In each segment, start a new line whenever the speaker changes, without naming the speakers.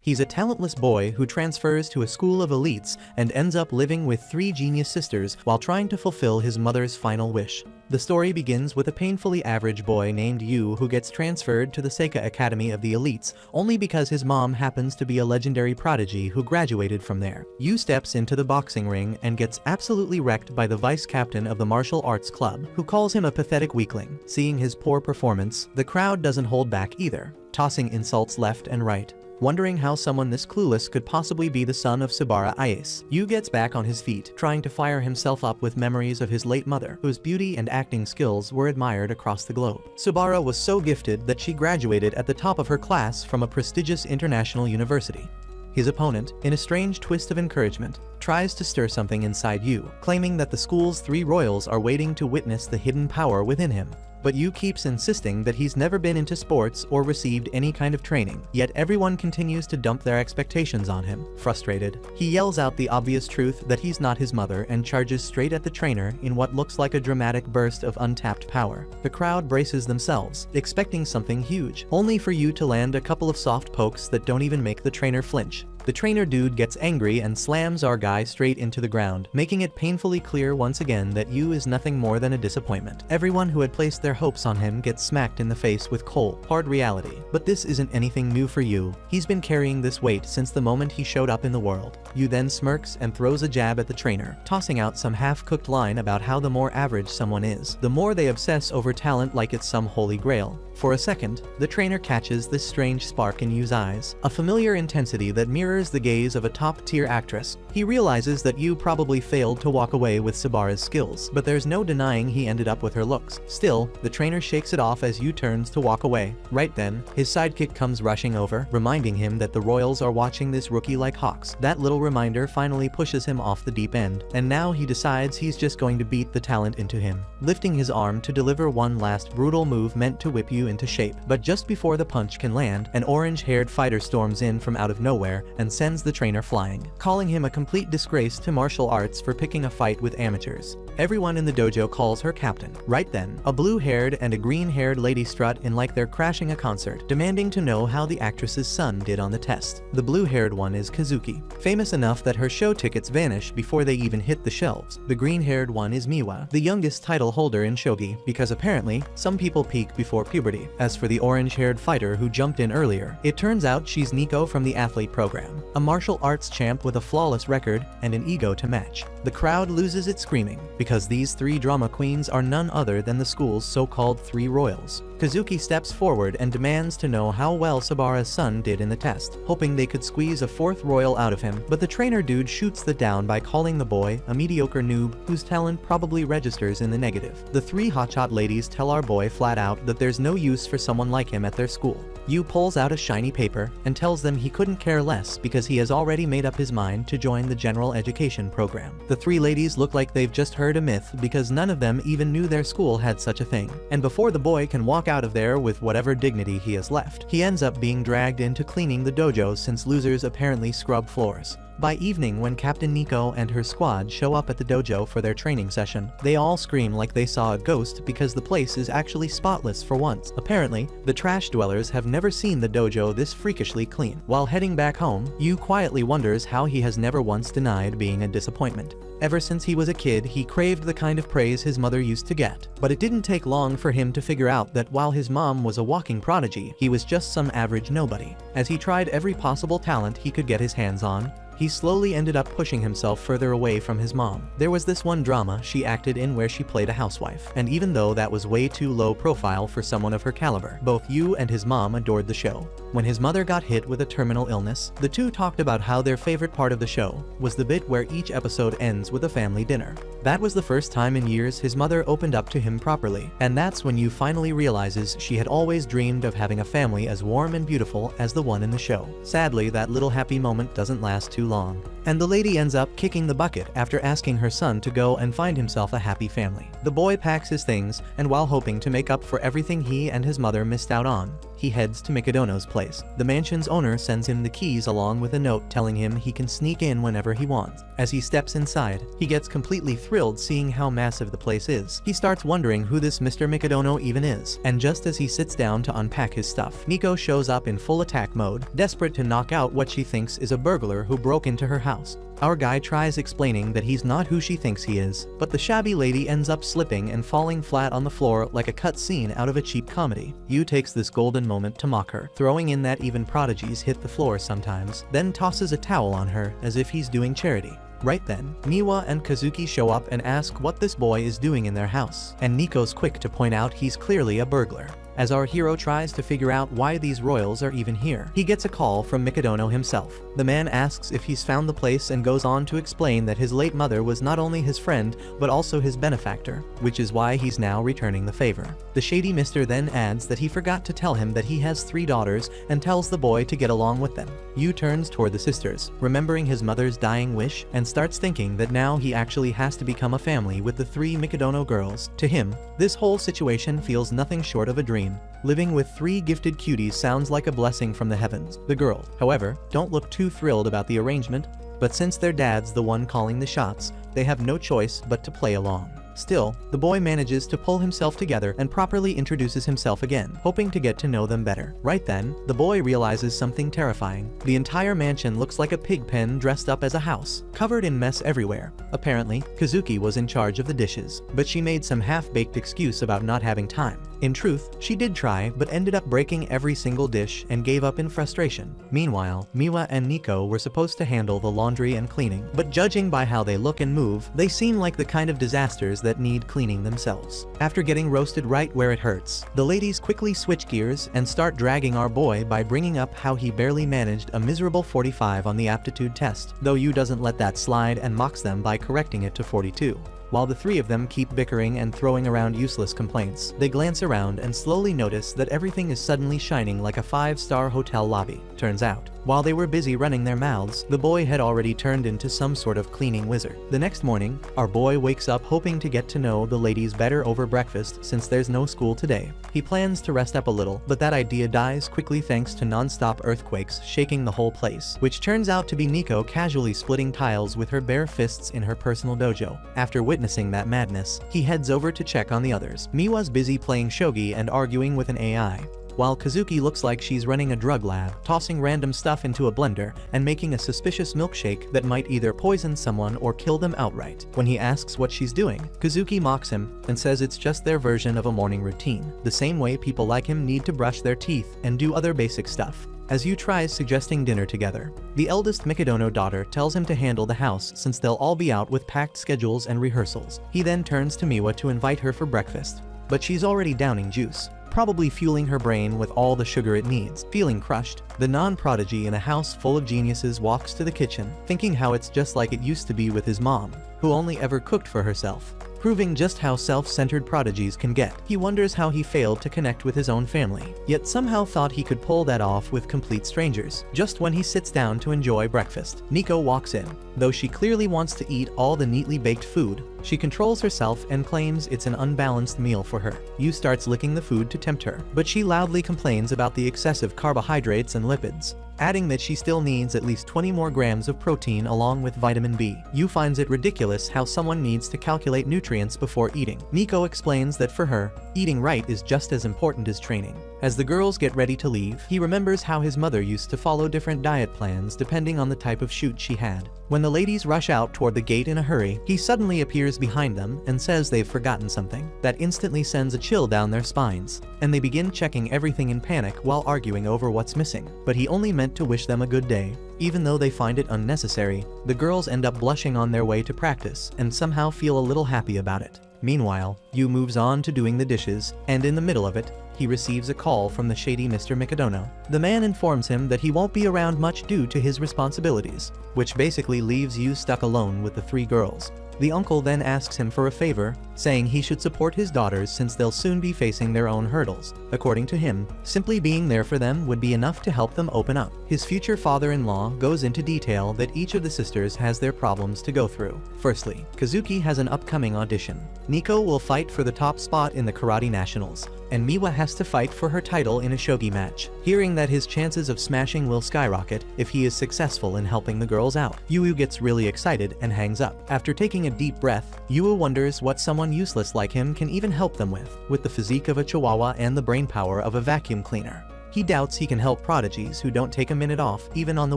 He's a talentless boy who transfers to a school of elites and ends up living with 3 genius sisters while trying to fulfill his mother's final wish. The story begins with a painfully average boy named Yu who gets transferred to the Seika Academy of the Elites only because his mom happens to be a legendary prodigy who graduated from there. Yu steps into the boxing ring and gets absolutely wrecked by the vice captain of the martial arts club, who calls him a pathetic weakling. Seeing his poor performance, the crowd doesn't hold back either, tossing insults left and right. Wondering how someone this clueless could possibly be the son of Sabara Ayase, Yu gets back on his feet, trying to fire himself up with memories of his late mother, whose beauty and acting skills were admired across the globe. Sabara was so gifted that she graduated at the top of her class from a prestigious international university. His opponent, in a strange twist of encouragement, tries to stir something inside Yu, claiming that the school's 3 royals are waiting to witness the hidden power within him. But Yu keeps insisting that he's never been into sports or received any kind of training, yet everyone continues to dump their expectations on him. Frustrated, he yells out the obvious truth that he's not his mother and charges straight at the trainer in what looks like a dramatic burst of untapped power. The crowd braces themselves, expecting something huge, only for Yu to land a couple of soft pokes that don't even make the trainer flinch. The trainer dude gets angry and slams our guy straight into the ground, making it painfully clear once again that Yu is nothing more than a disappointment. Everyone who had placed their hopes on him gets smacked in the face with cold, hard reality. But this isn't anything new for Yu. He's been carrying this weight since the moment he showed up in the world. Yu then smirks and throws a jab at the trainer, tossing out some half-cooked line about how the more average someone is, the more they obsess over talent like it's some holy grail. For a second, the trainer catches this strange spark in Yu's eyes, a familiar intensity that mirrors the gaze of a top-tier actress. He realizes that Yu probably failed to walk away with Sabara's skills, but there's no denying he ended up with her looks. Still, the trainer shakes it off as Yu turns to walk away. Right then, his sidekick comes rushing over, reminding him that the royals are watching this rookie like hawks. That little reminder finally pushes him off the deep end, and now he decides he's just going to beat the talent into him, lifting his arm to deliver one last brutal move meant to whip Yu into shape. But just before the punch can land, an orange-haired fighter storms in from out of nowhere and sends the trainer flying, calling him a complete disgrace to martial arts for picking a fight with amateurs. Everyone in the dojo calls her captain. Right then, a blue-haired and a green-haired lady strut in like they're crashing a concert, demanding to know how the actress's son did on the test. The blue-haired one is Kazuki, famous enough that her show tickets vanish before they even hit the shelves. The green-haired one is Miwa, the youngest title holder in shogi, because apparently, some people peak before puberty. As for the orange-haired fighter who jumped in earlier, it turns out she's Nico from the athlete program, a martial arts champ with a flawless record and an ego to match. The crowd loses its screaming, because these 3 drama queens are none other than the school's so-called 3 royals. Kazuki steps forward and demands to know how well Sabara's son did in the test, hoping they could squeeze a 4th royal out of him, but the trainer dude shoots that down by calling the boy a mediocre noob whose talent probably registers in the negative. The 3 hotshot ladies tell our boy flat out that there's no use for someone like him at their school. Yu pulls out a shiny paper and tells them he couldn't care less because he has already made up his mind to join the general education program. The 3 ladies look like they've just heard a myth because none of them even knew their school had such a thing. And before the boy can walk out of there with whatever dignity he has left, he ends up being dragged into cleaning the dojo since losers apparently scrub floors. By evening, when Captain Nico and her squad show up at the dojo for their training session, they all scream like they saw a ghost because the place is actually spotless for once. Apparently, the trash dwellers have never seen the dojo this freakishly clean. While heading back home, Yu quietly wonders how he has never once denied being a disappointment. Ever since he was a kid, he craved the kind of praise his mother used to get. But it didn't take long for him to figure out that while his mom was a walking prodigy, he was just some average nobody. As he tried every possible talent he could get his hands on, he slowly ended up pushing himself further away from his mom. There was this one drama she acted in where she played a housewife, and even though that was way too low profile for someone of her caliber, both Yu and his mom adored the show. When his mother got hit with a terminal illness, the two talked about how their favorite part of the show was the bit where each episode ends with a family dinner. That was the first time in years his mother opened up to him properly, and that's when Yu finally realizes she had always dreamed of having a family as warm and beautiful as the one in the show. Sadly, that little happy moment doesn't last too long, and the lady ends up kicking the bucket after asking her son to go and find himself a happy family. The boy packs his things, and while hoping to make up for everything he and his mother missed out on, he he heads to Mikadono's place. The mansion's owner sends him the keys along with a note telling him he can sneak in whenever he wants. As he steps inside, he gets completely thrilled seeing how massive the place is. He starts wondering who this Mr. Mikadono even is, and just as he sits down to unpack his stuff, Nico shows up in full attack mode, desperate to knock out what she thinks is a burglar who broke into her house. Our guy tries explaining that he's not who she thinks he is, but the shabby lady ends up slipping and falling flat on the floor like a cut scene out of a cheap comedy. Yu takes this golden moment to mock her, throwing in that even prodigies hit the floor sometimes, then tosses a towel on her as if he's doing charity. Right then, Miwa and Kazuki show up and ask what this boy is doing in their house, and Nico's quick to point out he's clearly a burglar. As our hero tries to figure out why these royals are even here, he gets a call from Mikadono himself. The man asks if he's found the place and goes on to explain that his late mother was not only his friend, but also his benefactor, which is why he's now returning the favor. The shady mister then adds that he forgot to tell him that he has 3 daughters and tells the boy to get along with them. Yu turns toward the sisters, remembering his mother's dying wish, and starts thinking that now he actually has to become a family with the 3 Mikadono girls. To him, this whole situation feels nothing short of a dream. Living with 3 gifted cuties sounds like a blessing from the heavens. The girls, however, don't look too thrilled about the arrangement, but since their dad's the one calling the shots, they have no choice but to play along. Still, the boy manages to pull himself together and properly introduces himself again, hoping to get to know them better. Right then, the boy realizes something terrifying. The entire mansion looks like a pig pen dressed up as a house, covered in mess everywhere. Apparently, Kazuki was in charge of the dishes, but she made some half-baked excuse about not having time. In truth, she did try, but ended up breaking every single dish and gave up in frustration. Meanwhile, Miwa and Nico were supposed to handle the laundry and cleaning, but judging by how they look and move, they seem like the kind of disasters that need cleaning themselves. After getting roasted right where it hurts, the ladies quickly switch gears and start dragging our boy by bringing up how he barely managed a miserable 45 on the aptitude test, though Yu doesn't let that slide and mocks them by correcting it to 42. While the 3 of them keep bickering and throwing around useless complaints, they glance around and slowly notice that everything is suddenly shining like a 5-star hotel lobby. Turns out, while they were busy running their mouths, the boy had already turned into some sort of cleaning wizard. The next morning, our boy wakes up hoping to get to know the ladies better over breakfast since there's no school today. He plans to rest up a little, but that idea dies quickly thanks to non-stop earthquakes shaking the whole place, which turns out to be Nico casually splitting tiles with her bare fists in her personal dojo. After witnessing that madness, he heads over to check on the others. Miwa's busy playing shogi and arguing with an AI, while Kazuki looks like she's running a drug lab, tossing random stuff into a blender and making a suspicious milkshake that might either poison someone or kill them outright. When he asks what she's doing, Kazuki mocks him and says it's just their version of a morning routine, the same way people like him need to brush their teeth and do other basic stuff. As Yu tries suggesting dinner together, the eldest Mikadono daughter tells him to handle the house since they'll all be out with packed schedules and rehearsals. He then turns to Miwa to invite her for breakfast, but she's already downing juice, probably fueling her brain with all the sugar it needs. Feeling crushed, the non-prodigy in a house full of geniuses walks to the kitchen, thinking how it's just like it used to be with his mom, who only ever cooked for herself, proving just how self-centered prodigies can get. He wonders how he failed to connect with his own family, yet somehow thought he could pull that off with complete strangers. Just when he sits down to enjoy breakfast, Nico walks in. Though she clearly wants to eat all the neatly baked food, she controls herself and claims it's an unbalanced meal for her. Yu starts licking the food to tempt her, but she loudly complains about the excessive carbohydrates and lipids, adding that she still needs at least 20 more grams of protein along with vitamin B. Yu finds it ridiculous how someone needs to calculate nutrients before eating. Nico explains that for her, eating right is just as important as training. As the girls get ready to leave, he remembers how his mother used to follow different diet plans depending on the type of shoot she had. When the ladies rush out toward the gate in a hurry, he suddenly appears behind them and says they've forgotten something. That instantly sends a chill down their spines, and they begin checking everything in panic while arguing over what's missing. But he only meant to wish them a good day. Even though they find it unnecessary, the girls end up blushing on their way to practice and somehow feel a little happy about it. Meanwhile, Yu moves on to doing the dishes, and in the middle of it, he receives a call from the shady Mr. Mikadono. The man informs him that he won't be around much due to his responsibilities, which basically leaves Yu stuck alone with the 3 girls. The uncle then asks him for a favor, saying he should support his daughters since they'll soon be facing their own hurdles. According to him, simply being there for them would be enough to help them open up. His future father-in-law goes into detail that each of the sisters has their problems to go through. Firstly, Kazuki has an upcoming audition. Nico will fight for the top spot in the Karate Nationals, and Miwa has to fight for her title in a shogi match. Hearing that his chances of smashing will skyrocket if he is successful in helping the girls out, Yu gets really excited and hangs up. After taking a deep breath, Yu wonders what someone useless like him can even help them with the physique of a chihuahua and the brainpower of a vacuum cleaner. He doubts he can help prodigies who don't take a minute off even on the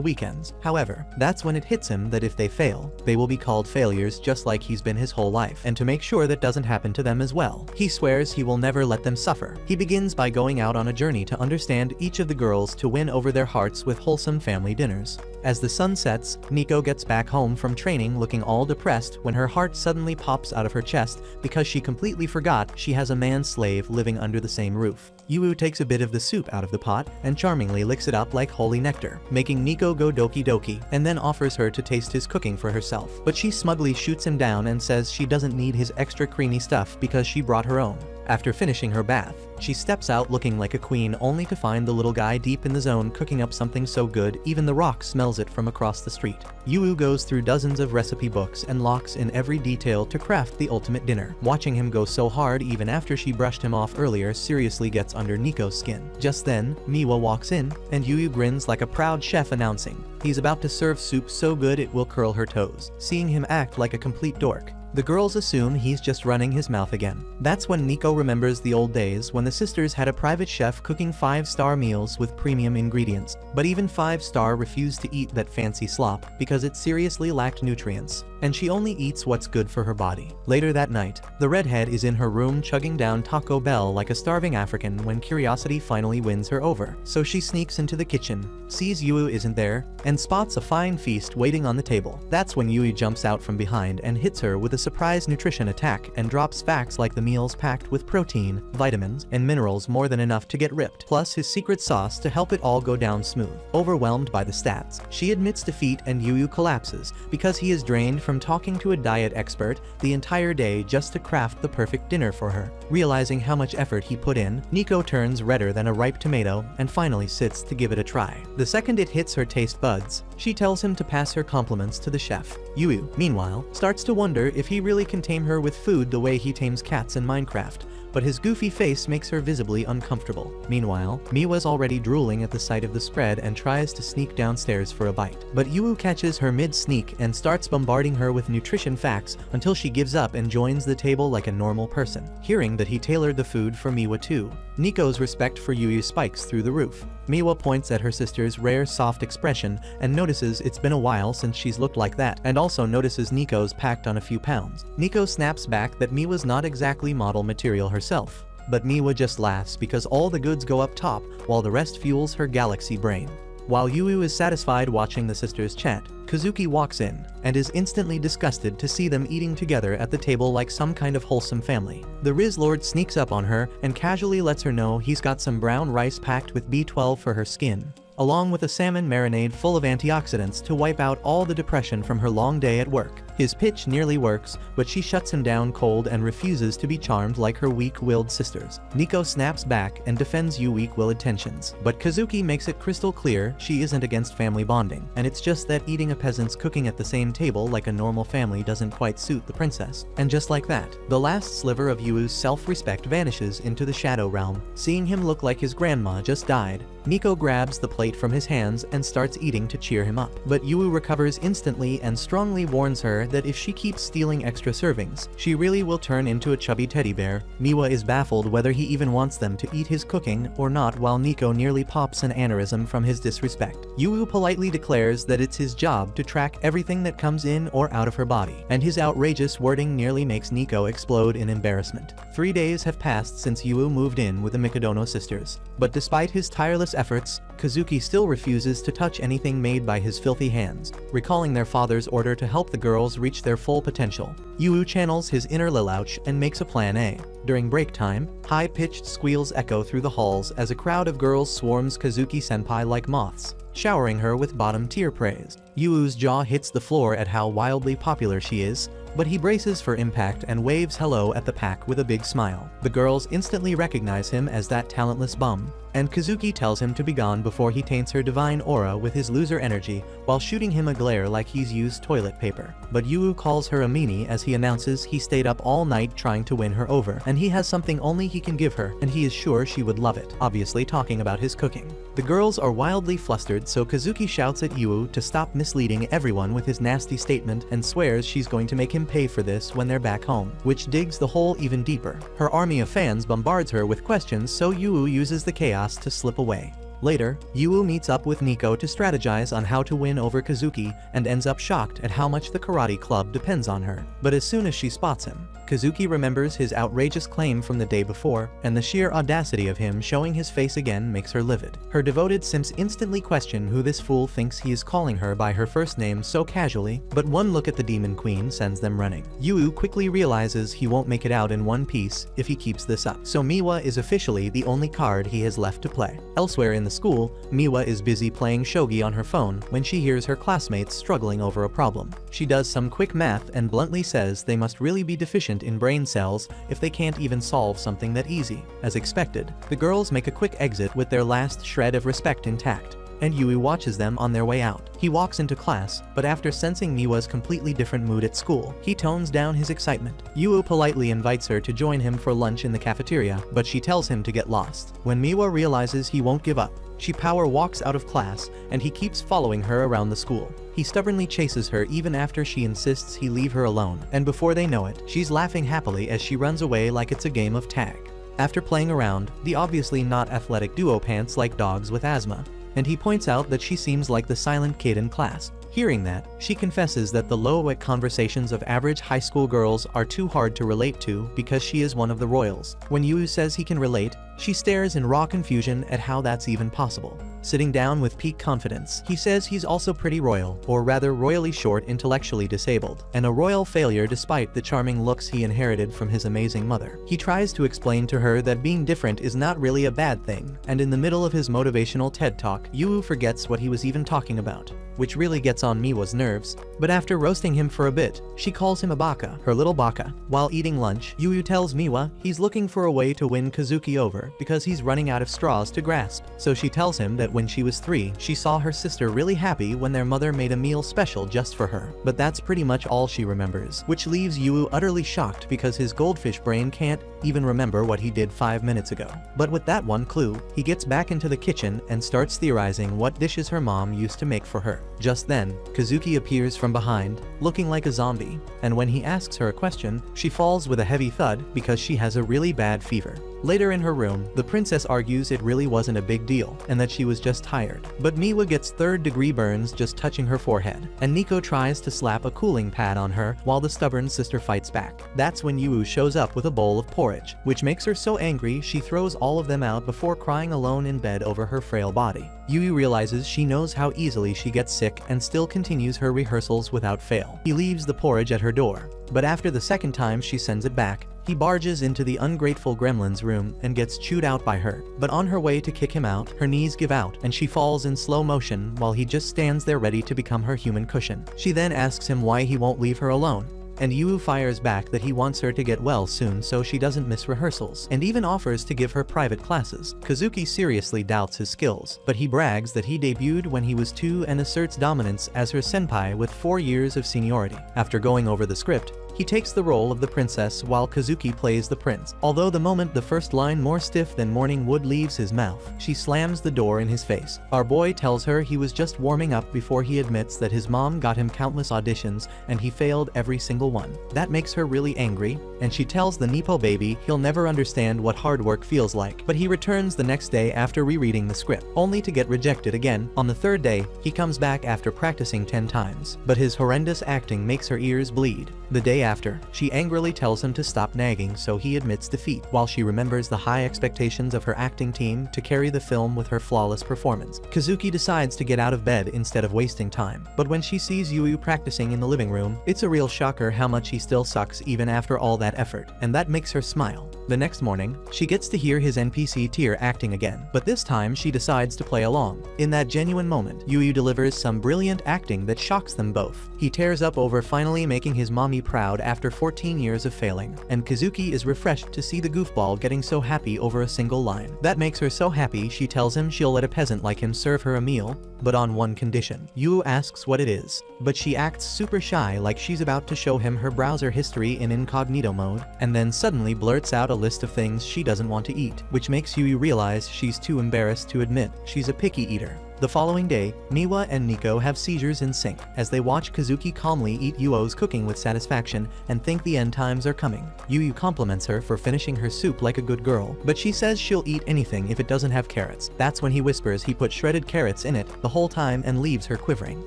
weekends. However, that's when it hits him that if they fail, they will be called failures just like he's been his whole life, and to make sure that doesn't happen to them as well, he swears he will never let them suffer. He begins by going out on a journey to understand each of the girls to win over their hearts with wholesome family dinners. As the sun sets, Nico gets back home from training looking all depressed when her heart suddenly pops out of her chest because she completely forgot she has a man-slave living under the same roof. Yu takes a bit of the soup out of the pot and charmingly licks it up like holy nectar, making Nico go doki doki, and then offers her to taste his cooking for herself. But she smugly shoots him down and says she doesn't need his extra creamy stuff because she brought her own. After finishing her bath, she steps out looking like a queen only to find the little guy deep in the zone cooking up something so good even the rock smells it from across the street. Yu goes through dozens of recipe books and locks in every detail to craft the ultimate dinner. Watching him go so hard even after she brushed him off earlier seriously gets under Nico's skin. Just then, Miwa walks in, and Yu grins like a proud chef announcing he's about to serve soup so good it will curl her toes. Seeing him act like a complete dork, the girls assume he's just running his mouth again. That's when Nico remembers the old days when the sisters had a private chef cooking 5-star meals with premium ingredients, but even 5-star refused to eat that fancy slop because it seriously lacked nutrients, and she only eats what's good for her body. Later that night, the redhead is in her room chugging down Taco Bell like a starving African when curiosity finally wins her over. So she sneaks into the kitchen, sees Yu isn't there, and spots a fine feast waiting on the table. That's when Yu jumps out from behind and hits her with a surprise nutrition attack and drops facts like the meal's packed with protein, vitamins, and minerals more than enough to get ripped, plus his secret sauce to help it all go down smooth. Overwhelmed by the stats, she admits defeat and Yu collapses because he is drained from talking to a diet expert the entire day just to craft the perfect dinner for her. Realizing how much effort he put in, Nico turns redder than a ripe tomato and finally sits to give it a try. The second it hits her taste buds, she tells him to pass her compliments to the chef. Yu, meanwhile, starts to wonder if he really can tame her with food the way he tames cats in Minecraft, but his goofy face makes her visibly uncomfortable. Meanwhile, Miwa's already drooling at the sight of the spread and tries to sneak downstairs for a bite. But Yu catches her mid-sneak and starts bombarding her with nutrition facts until she gives up and joins the table like a normal person. Hearing that he tailored the food for Miwa too, Nico's respect for Yu spikes through the roof. Miwa points at her sister's rare soft expression and notices it's been a while since she's looked like that, and also notices Nico's packed on a few pounds. Nico snaps back that Miwa's not exactly model material herself, but Miwa just laughs because all the goods go up top while the rest fuels her galaxy brain. While Yu is satisfied watching the sisters chat, Kazuki walks in and is instantly disgusted to see them eating together at the table like some kind of wholesome family. The Riz Lord sneaks up on her and casually lets her know he's got some brown rice packed with B12 for her skin, along with a salmon marinade full of antioxidants to wipe out all the depression from her long day at work. His pitch nearly works, but she shuts him down cold and refuses to be charmed like her weak-willed sisters. Nico snaps back and defends Yu's weak-willed tensions, but Kazuki makes it crystal clear she isn't against family bonding, and it's just that eating a peasant's cooking at the same table like a normal family doesn't quite suit the princess. And just like that, the last sliver of Yu's self-respect vanishes into the shadow realm. Seeing him look like his grandma just died, Nico grabs the plate from his hands and starts eating to cheer him up. But Yu recovers instantly and strongly warns her that if she keeps stealing extra servings, she really will turn into a chubby teddy bear. Miwa is baffled whether he even wants them to eat his cooking or not, while Nico nearly pops an aneurysm from his disrespect. Yu politely declares that it's his job to track everything that comes in or out of her body, and his outrageous wording nearly makes Nico explode in embarrassment. 3 days have passed since Yu moved in with the Mikadono sisters, but despite his tireless efforts, Kazuki still refuses to touch anything made by his filthy hands, recalling their father's order to help the girls reach their full potential. Yu channels his inner Lelouch and makes a plan A. During break time, high-pitched squeals echo through the halls as a crowd of girls swarms Kazuki-senpai like moths, showering her with bottom-tier praise. Yu's jaw hits the floor at how wildly popular she is, but he braces for impact and waves hello at the pack with a big smile. The girls instantly recognize him as that talentless bum, and Kazuki tells him to be gone before he taints her divine aura with his loser energy while shooting him a glare like he's used toilet paper. But Yu calls her a meanie as he announces he stayed up all night trying to win her over, and he has something only he can give her, and he is sure she would love it, obviously talking about his cooking. The girls are wildly flustered, so Kazuki shouts at Yu to stop misleading everyone with his nasty statement and swears she's going to make him pay for this when they're back home, which digs the hole even deeper. Her army of fans bombards her with questions, so Yu uses the chaos to slip away. Later, Yu meets up with Nico to strategize on how to win over Kazuki and ends up shocked at how much the karate club depends on her. But as soon as she spots him, Kazuki remembers his outrageous claim from the day before, and the sheer audacity of him showing his face again makes her livid. Her devoted simps instantly question who this fool thinks he is calling her by her first name so casually, but one look at the Demon Queen sends them running. Yu quickly realizes he won't make it out in one piece if he keeps this up, so Miwa is officially the only card he has left to play. Elsewhere in the school, Miwa is busy playing shogi on her phone when she hears her classmates struggling over a problem. She does some quick math and bluntly says they must really be deficient in brain cells if they can't even solve something that easy. As expected, the girls make a quick exit with their last shred of respect intact, and Yui watches them on their way out. He walks into class, but after sensing Miwa's completely different mood at school, he tones down his excitement. Yu politely invites her to join him for lunch in the cafeteria, but she tells him to get lost. When Miwa realizes he won't give up, she power walks out of class, and he keeps following her around the school. He stubbornly chases her even after she insists he leave her alone, and before they know it, she's laughing happily as she runs away like it's a game of tag. After playing around, the obviously not athletic duo pants like dogs with asthma, and he points out that she seems like the silent kid in class. Hearing that, she confesses that the low-wit conversations of average high school girls are too hard to relate to because she is one of the royals. When Yu says he can relate, she stares in raw confusion at how that's even possible. Sitting down with peak confidence, he says he's also pretty royal, or rather royally short, intellectually disabled, and a royal failure despite the charming looks he inherited from his amazing mother. He tries to explain to her that being different is not really a bad thing, and in the middle of his motivational TED talk, Yu forgets what he was even talking about, which really gets on Miwa's nerves. But after roasting him for a bit, she calls him a baka, her little baka. While eating lunch, Yu tells Miwa he's looking for a way to win Kazuki over because he's running out of straws to grasp. So she tells him that when she was 3, she saw her sister really happy when their mother made a meal special just for her. But that's pretty much all she remembers, which leaves Yu utterly shocked because his goldfish brain can't even remember what he did 5 minutes ago. But with that one clue, he gets back into the kitchen and starts theorizing what dishes her mom used to make for her. Just then, Kazuki appears from behind, looking like a zombie, and when he asks her a question, she falls with a heavy thud because she has a really bad fever. Later in her room, the princess argues it really wasn't a big deal, and that she was just tired. But Miwa gets third-degree burns just touching her forehead, and Nico tries to slap a cooling pad on her while the stubborn sister fights back. That's when Yu shows up with a bowl of porridge, which makes her so angry she throws all of them out before crying alone in bed over her frail body. Yui realizes she knows how easily she gets sick and still continues her rehearsals without fail. He leaves the porridge at her door, but after the second time she sends it back, he barges into the ungrateful gremlin's room and gets chewed out by her. But on her way to kick him out, her knees give out and she falls in slow motion while he just stands there ready to become her human cushion. She then asks him why he won't leave her alone, and Yu fires back that he wants her to get well soon so she doesn't miss rehearsals, and even offers to give her private classes. Kazuki seriously doubts his skills, but he brags that he debuted when he was 2 and asserts dominance as her senpai with 4 years of seniority. After going over the script, he takes the role of the princess while Kazuki plays the prince. Although the moment the first line more stiff than morning wood leaves his mouth, she slams the door in his face. Our boy tells her he was just warming up before he admits that his mom got him countless auditions and he failed every single one. That makes her really angry, and she tells the Nepo baby he'll never understand what hard work feels like. But he returns the next day after rereading the script, only to get rejected again. On the third day, he comes back after practicing 10 times, but his horrendous acting makes her ears bleed. The day after, she angrily tells him to stop nagging, so he admits defeat, while she remembers the high expectations of her acting team to carry the film with her flawless performance. Kazuki decides to get out of bed instead of wasting time, but when she sees Yu practicing in the living room, it's a real shocker how much he still sucks even after all that effort, and that makes her smile. The next morning, she gets to hear his NPC tier acting again, but this time she decides to play along. In that genuine moment, Yu delivers some brilliant acting that shocks them both. He tears up over finally making his mommy proud crowd after 14 years of failing, and Kazuki is refreshed to see the goofball getting so happy over a single line. That makes her so happy she tells him she'll let a peasant like him serve her a meal, but on one condition. Yu asks what it is, but she acts super shy like she's about to show him her browser history in incognito mode, and then suddenly blurts out a list of things she doesn't want to eat, which makes Yu realize she's too embarrassed to admit she's a picky eater. The following day, Miwa and Nico have seizures in sync as they watch Kazuki calmly eat Yuo's cooking with satisfaction and think the end times are coming. Yu compliments her for finishing her soup like a good girl, but she says she'll eat anything if it doesn't have carrots. That's when he whispers he put shredded carrots in it the whole time and leaves her quivering.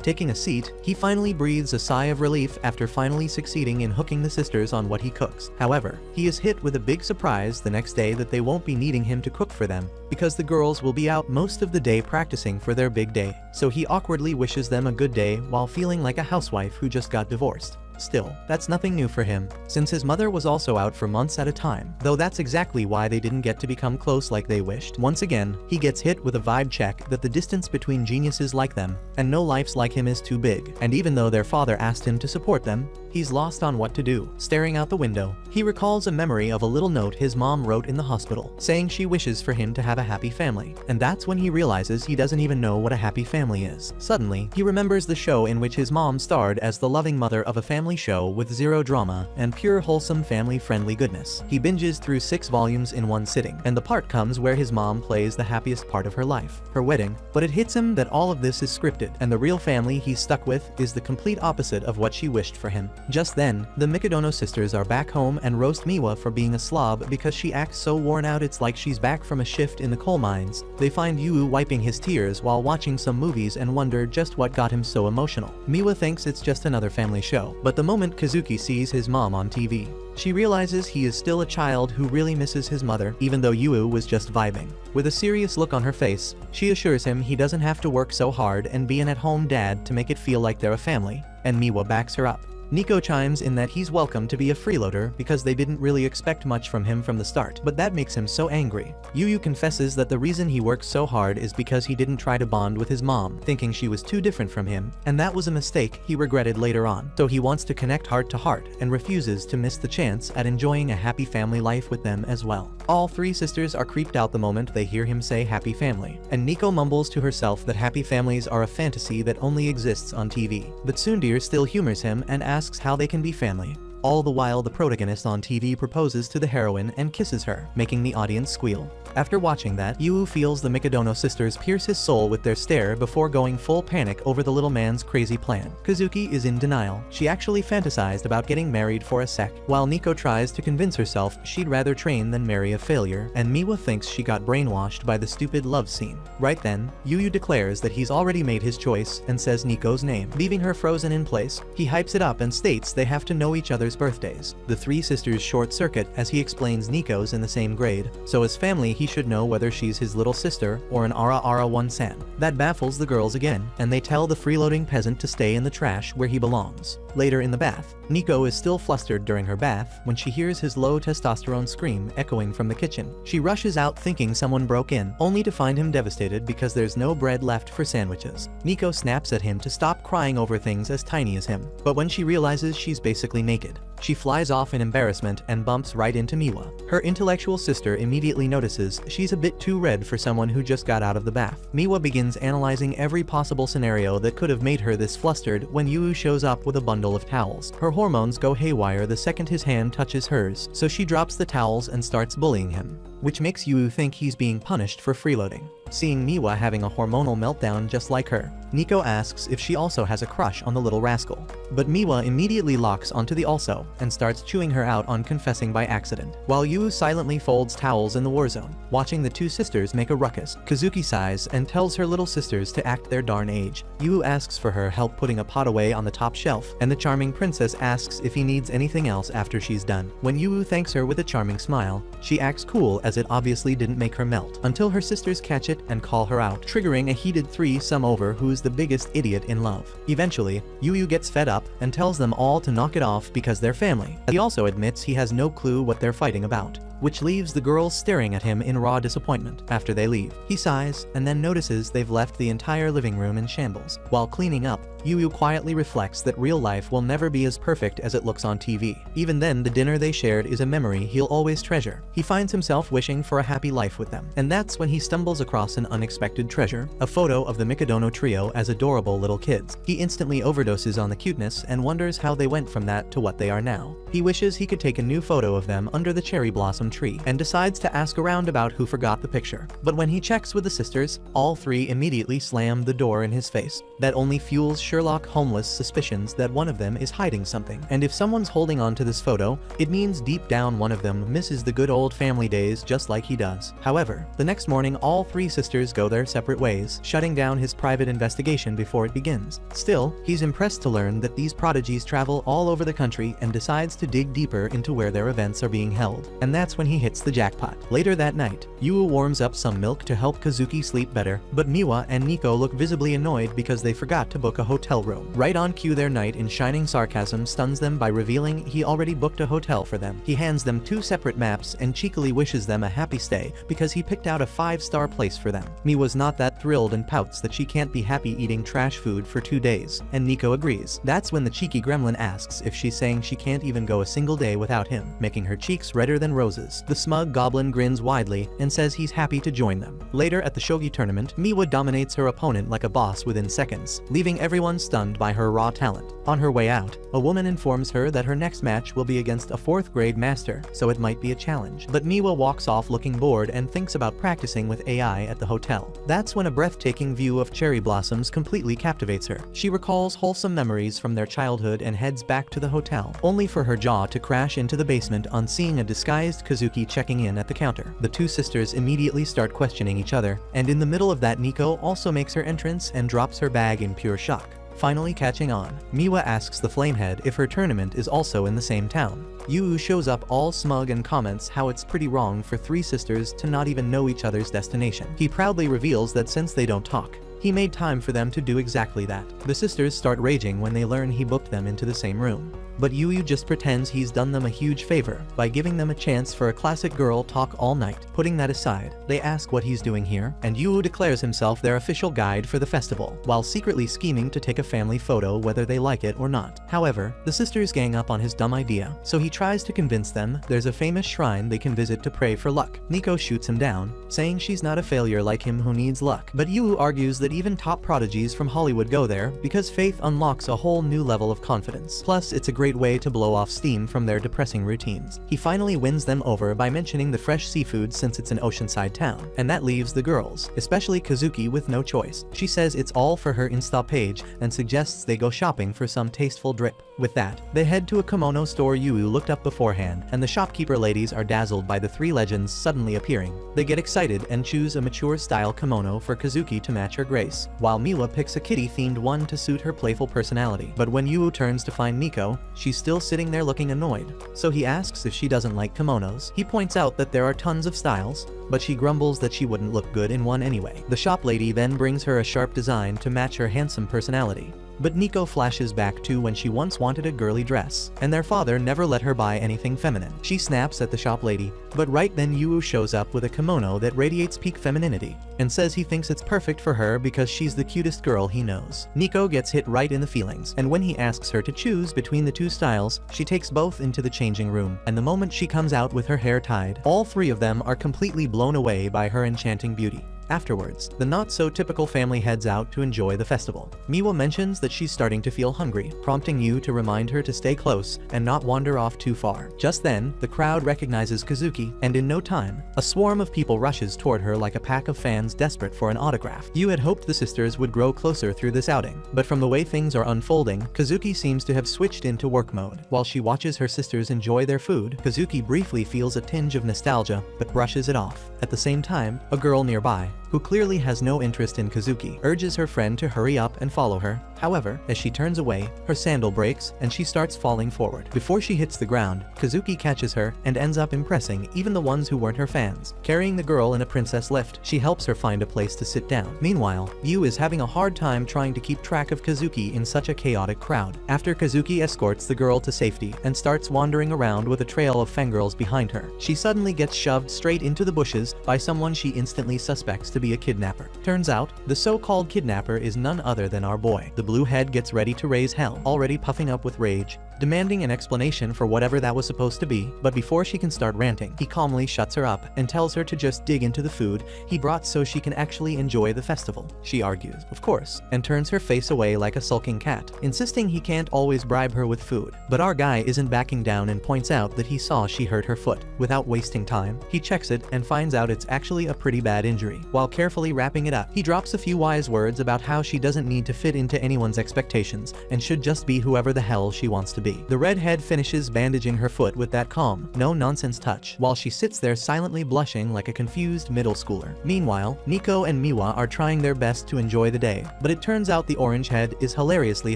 Taking a seat, he finally breathes a sigh of relief after finally succeeding in hooking the sisters on what he cooks. However, he is hit with a big surprise the next day that they won't be needing him to cook for them, because the girls will be out most of the day practicing for their big day, so he awkwardly wishes them a good day while feeling like a housewife who just got divorced. Still, that's nothing new for him, since his mother was also out for months at a time, though that's exactly why they didn't get to become close like they wished. Once again, he gets hit with a vibe check that the distance between geniuses like them and no lives like him is too big, and even though their father asked him to support them, he's lost on what to do. Staring out the window, he recalls a memory of a little note his mom wrote in the hospital, saying she wishes for him to have a happy family, and that's when he realizes he doesn't even know what a happy family is. Suddenly, he remembers the show in which his mom starred as the loving mother of a family show with zero drama and pure wholesome family-friendly goodness. He binges through 6 volumes in one sitting, and the part comes where his mom plays the happiest part of her life, her wedding, but it hits him that all of this is scripted, and the real family he's stuck with is the complete opposite of what she wished for him. Just then, the Mikadono sisters are back home and roast Miwa for being a slob because she acts so worn out it's like she's back from a shift in the coal mines. They find Yu wiping his tears while watching some movies and wonder just what got him so emotional. Miwa thinks it's just another family show, but the moment Kazuki sees his mom on TV, she realizes he is still a child who really misses his mother, even though Yu was just vibing. With a serious look on her face, she assures him he doesn't have to work so hard and be an at-home dad to make it feel like they're a family, and Miwa backs her up. Nico chimes in that he's welcome to be a freeloader because they didn't really expect much from him from the start, but that makes him so angry. Yu confesses that the reason he works so hard is because he didn't try to bond with his mom, thinking she was too different from him, and that was a mistake he regretted later on. So he wants to connect heart to heart and refuses to miss the chance at enjoying a happy family life with them as well. All 3 sisters are creeped out the moment they hear him say happy family, and Nico mumbles to herself that happy families are a fantasy that only exists on TV. But Sundir still humors him and asks how they can be family. All the while the protagonist on TV proposes to the heroine and kisses her, making the audience squeal. After watching that, Yu feels the Mikadono sisters pierce his soul with their stare before going full panic over the little man's crazy plan. Kazuki is in denial. She actually fantasized about getting married for a sec, while Nico tries to convince herself she'd rather train than marry a failure, and Miwa thinks she got brainwashed by the stupid love scene. Right then, Yu declares that he's already made his choice and says Nico's name. Leaving her frozen in place, he hypes it up and states they have to know each other's birthdays. The 3 sisters short circuit as he explains Nico's in the same grade, so as family he should know whether she's his little sister or an Ara-Ara-1-san. That baffles the girls again, and they tell the freeloading peasant to stay in the trash where he belongs. Later in the bath, Nico is still flustered during her bath when she hears his low testosterone scream echoing from the kitchen. She rushes out thinking someone broke in, only to find him devastated because there's no bread left for sandwiches. Nico snaps at him to stop crying over things as tiny as him, but when she realizes she's basically naked, she flies off in embarrassment and bumps right into Miwa. Her intellectual sister immediately notices she's a bit too red for someone who just got out of the bath. Miwa begins analyzing every possible scenario that could have made her this flustered when Yu shows up with a bundle of towels. Her hormones go haywire the second his hand touches hers, so she drops the towels and starts bullying him, which makes Yu think he's being punished for freeloading. Seeing Miwa having a hormonal meltdown just like her, Nico asks if she also has a crush on the little rascal. But Miwa immediately locks onto the also and starts chewing her out on confessing by accident, while Yu silently folds towels in the war zone. Watching the 2 sisters make a ruckus, Kazuki sighs and tells her little sisters to act their darn age. Yu asks for her help putting a pot away on the top shelf, and the charming princess asks if he needs anything else after she's done. When Yu thanks her with a charming smile, she acts cool as it obviously didn't make her melt, until her sisters catch it and call her out, triggering a heated threesome over who's the biggest idiot in love. Eventually, Yu gets fed up and tells them all to knock it off because they're family. He also admits he has no clue what they're fighting about, which leaves the girls staring at him in raw disappointment. After they leave, he sighs and then notices they've left the entire living room in shambles. While cleaning up, Yu quietly reflects that real life will never be as perfect as it looks on TV. Even then, the dinner they shared is a memory he'll always treasure. He finds himself wishing for a happy life with them. And that's when he stumbles across an unexpected treasure, a photo of the Mikadono trio as adorable little kids. He instantly overdoses on the cuteness and wonders how they went from that to what they are now. He wishes he could take a new photo of them under the cherry blossom tree and decides to ask around about who forgot the picture. But when he checks with the sisters, all three immediately slam the door in his face. That only fuels Sherlock Holmes' suspicions that one of them is hiding something. And if someone's holding on to this photo, it means deep down one of them misses the good old family days just like he does. However, the next morning all three sisters go their separate ways, shutting down his private investigation before it begins. Still, he's impressed to learn that these prodigies travel all over the country and decides to dig deeper into where their events are being held. And that's when he hits the jackpot. Later that night, Yu warms up some milk to help Kazuki sleep better, but Miwa and Nico look visibly annoyed because they forgot to book a hotel room. Right on cue, their knight in shining sarcasm stuns them by revealing he already booked a hotel for them. He hands them 2 separate maps and cheekily wishes them a happy stay because he picked out a 5-star place for them. Miwa's not that thrilled and pouts that she can't be happy eating trash food for 2 days, and Nico agrees. That's when the cheeky gremlin asks if she's saying she can't even go a single day without him, making her cheeks redder than roses. The smug goblin grins widely and says he's happy to join them. Later at the shogi tournament, Miwa dominates her opponent like a boss within seconds, leaving everyone stunned by her raw talent. On her way out, a woman informs her that her next match will be against a 4th grade master, so it might be a challenge. But Miwa walks off looking bored and thinks about practicing with AI at the hotel. That's when a breathtaking view of cherry blossoms completely captivates her. She recalls wholesome memories from their childhood and heads back to the hotel, only for her jaw to crash into the basement on seeing a disguised Kazuki checking in at the counter. The 2 sisters immediately start questioning each other, and in the middle of that, Nico also makes her entrance and drops her bag in pure shock. Finally catching on, Miwa asks the Flamehead if her tournament is also in the same town. Yu shows up all smug and comments how it's pretty wrong for 3 sisters to not even know each other's destination. He proudly reveals that since they don't talk, he made time for them to do exactly that. The sisters start raging when they learn he booked them into the same room. But Yu just pretends he's done them a huge favor by giving them a chance for a classic girl talk all night. Putting that aside, they ask what he's doing here, and Yu declares himself their official guide for the festival, while secretly scheming to take a family photo whether they like it or not. However, the sisters gang up on his dumb idea, so he tries to convince them there's a famous shrine they can visit to pray for luck. Nico shoots him down, saying she's not a failure like him who needs luck. But Yu argues that even top prodigies from Hollywood go there because faith unlocks a whole new level of confidence. Plus, it's a great way to blow off steam from their depressing routines. He finally wins them over by mentioning the fresh seafood since it's an oceanside town, and that leaves the girls, especially Kazuki, with no choice. She says it's all for her Insta page and suggests they go shopping for some tasteful drip. With that, they head to a kimono store Yu looked up beforehand, and the shopkeeper ladies are dazzled by the 3 legends suddenly appearing. They get excited and choose a mature style kimono for Kazuki to match her grace, while Miwa picks a kitty-themed one to suit her playful personality. But when Yu turns to find Nico, she's still sitting there looking annoyed, so he asks if she doesn't like kimonos. He points out that there are tons of styles, but she grumbles that she wouldn't look good in one anyway. The shop lady then brings her a sharp design to match her handsome personality. But Nico flashes back to when she once wanted a girly dress, and their father never let her buy anything feminine. She snaps at the shop lady, but right then Yu shows up with a kimono that radiates peak femininity, and says he thinks it's perfect for her because she's the cutest girl he knows. Nico gets hit right in the feelings, and when he asks her to choose between the 2 styles, she takes both into the changing room, and the moment she comes out with her hair tied, all 3 of them are completely blown away by her enchanting beauty. Afterwards, the not-so-typical family heads out to enjoy the festival. Miwa mentions that she's starting to feel hungry, prompting Yu to remind her to stay close and not wander off too far. Just then, the crowd recognizes Kazuki, and in no time, a swarm of people rushes toward her like a pack of fans desperate for an autograph. Yu had hoped the sisters would grow closer through this outing, but from the way things are unfolding, Kazuki seems to have switched into work mode. While she watches her sisters enjoy their food, Kazuki briefly feels a tinge of nostalgia, but brushes it off. At the same time, a girl nearby, who clearly has no interest in Kazuki, urges her friend to hurry up and follow her. However, as she turns away, her sandal breaks and she starts falling forward. Before she hits the ground, Kazuki catches her and ends up impressing even the ones who weren't her fans. Carrying the girl in a princess lift, she helps her find a place to sit down. Meanwhile, Yu is having a hard time trying to keep track of Kazuki in such a chaotic crowd. After Kazuki escorts the girl to safety and starts wandering around with a trail of fangirls behind her, she suddenly gets shoved straight into the bushes by someone she instantly suspects to be a kidnapper. Turns out, the so-called kidnapper is none other than our boy. The blue head gets ready to raise hell, already puffing up with rage, demanding an explanation for whatever that was supposed to be, but before she can start ranting, he calmly shuts her up and tells her to just dig into the food he brought so she can actually enjoy the festival. She argues, of course, and turns her face away like a sulking cat, insisting he can't always bribe her with food. But our guy isn't backing down and points out that he saw she hurt her foot. Without wasting time, he checks it and finds out it's actually a pretty bad injury. While carefully wrapping it up, he drops a few wise words about how she doesn't need to fit into anyone's expectations and should just be whoever the hell she wants to be. The redhead finishes bandaging her foot with that calm, no-nonsense touch, while she sits there silently blushing like a confused middle schooler. Meanwhile, Nico and Miwa are trying their best to enjoy the day, but it turns out the orange head is hilariously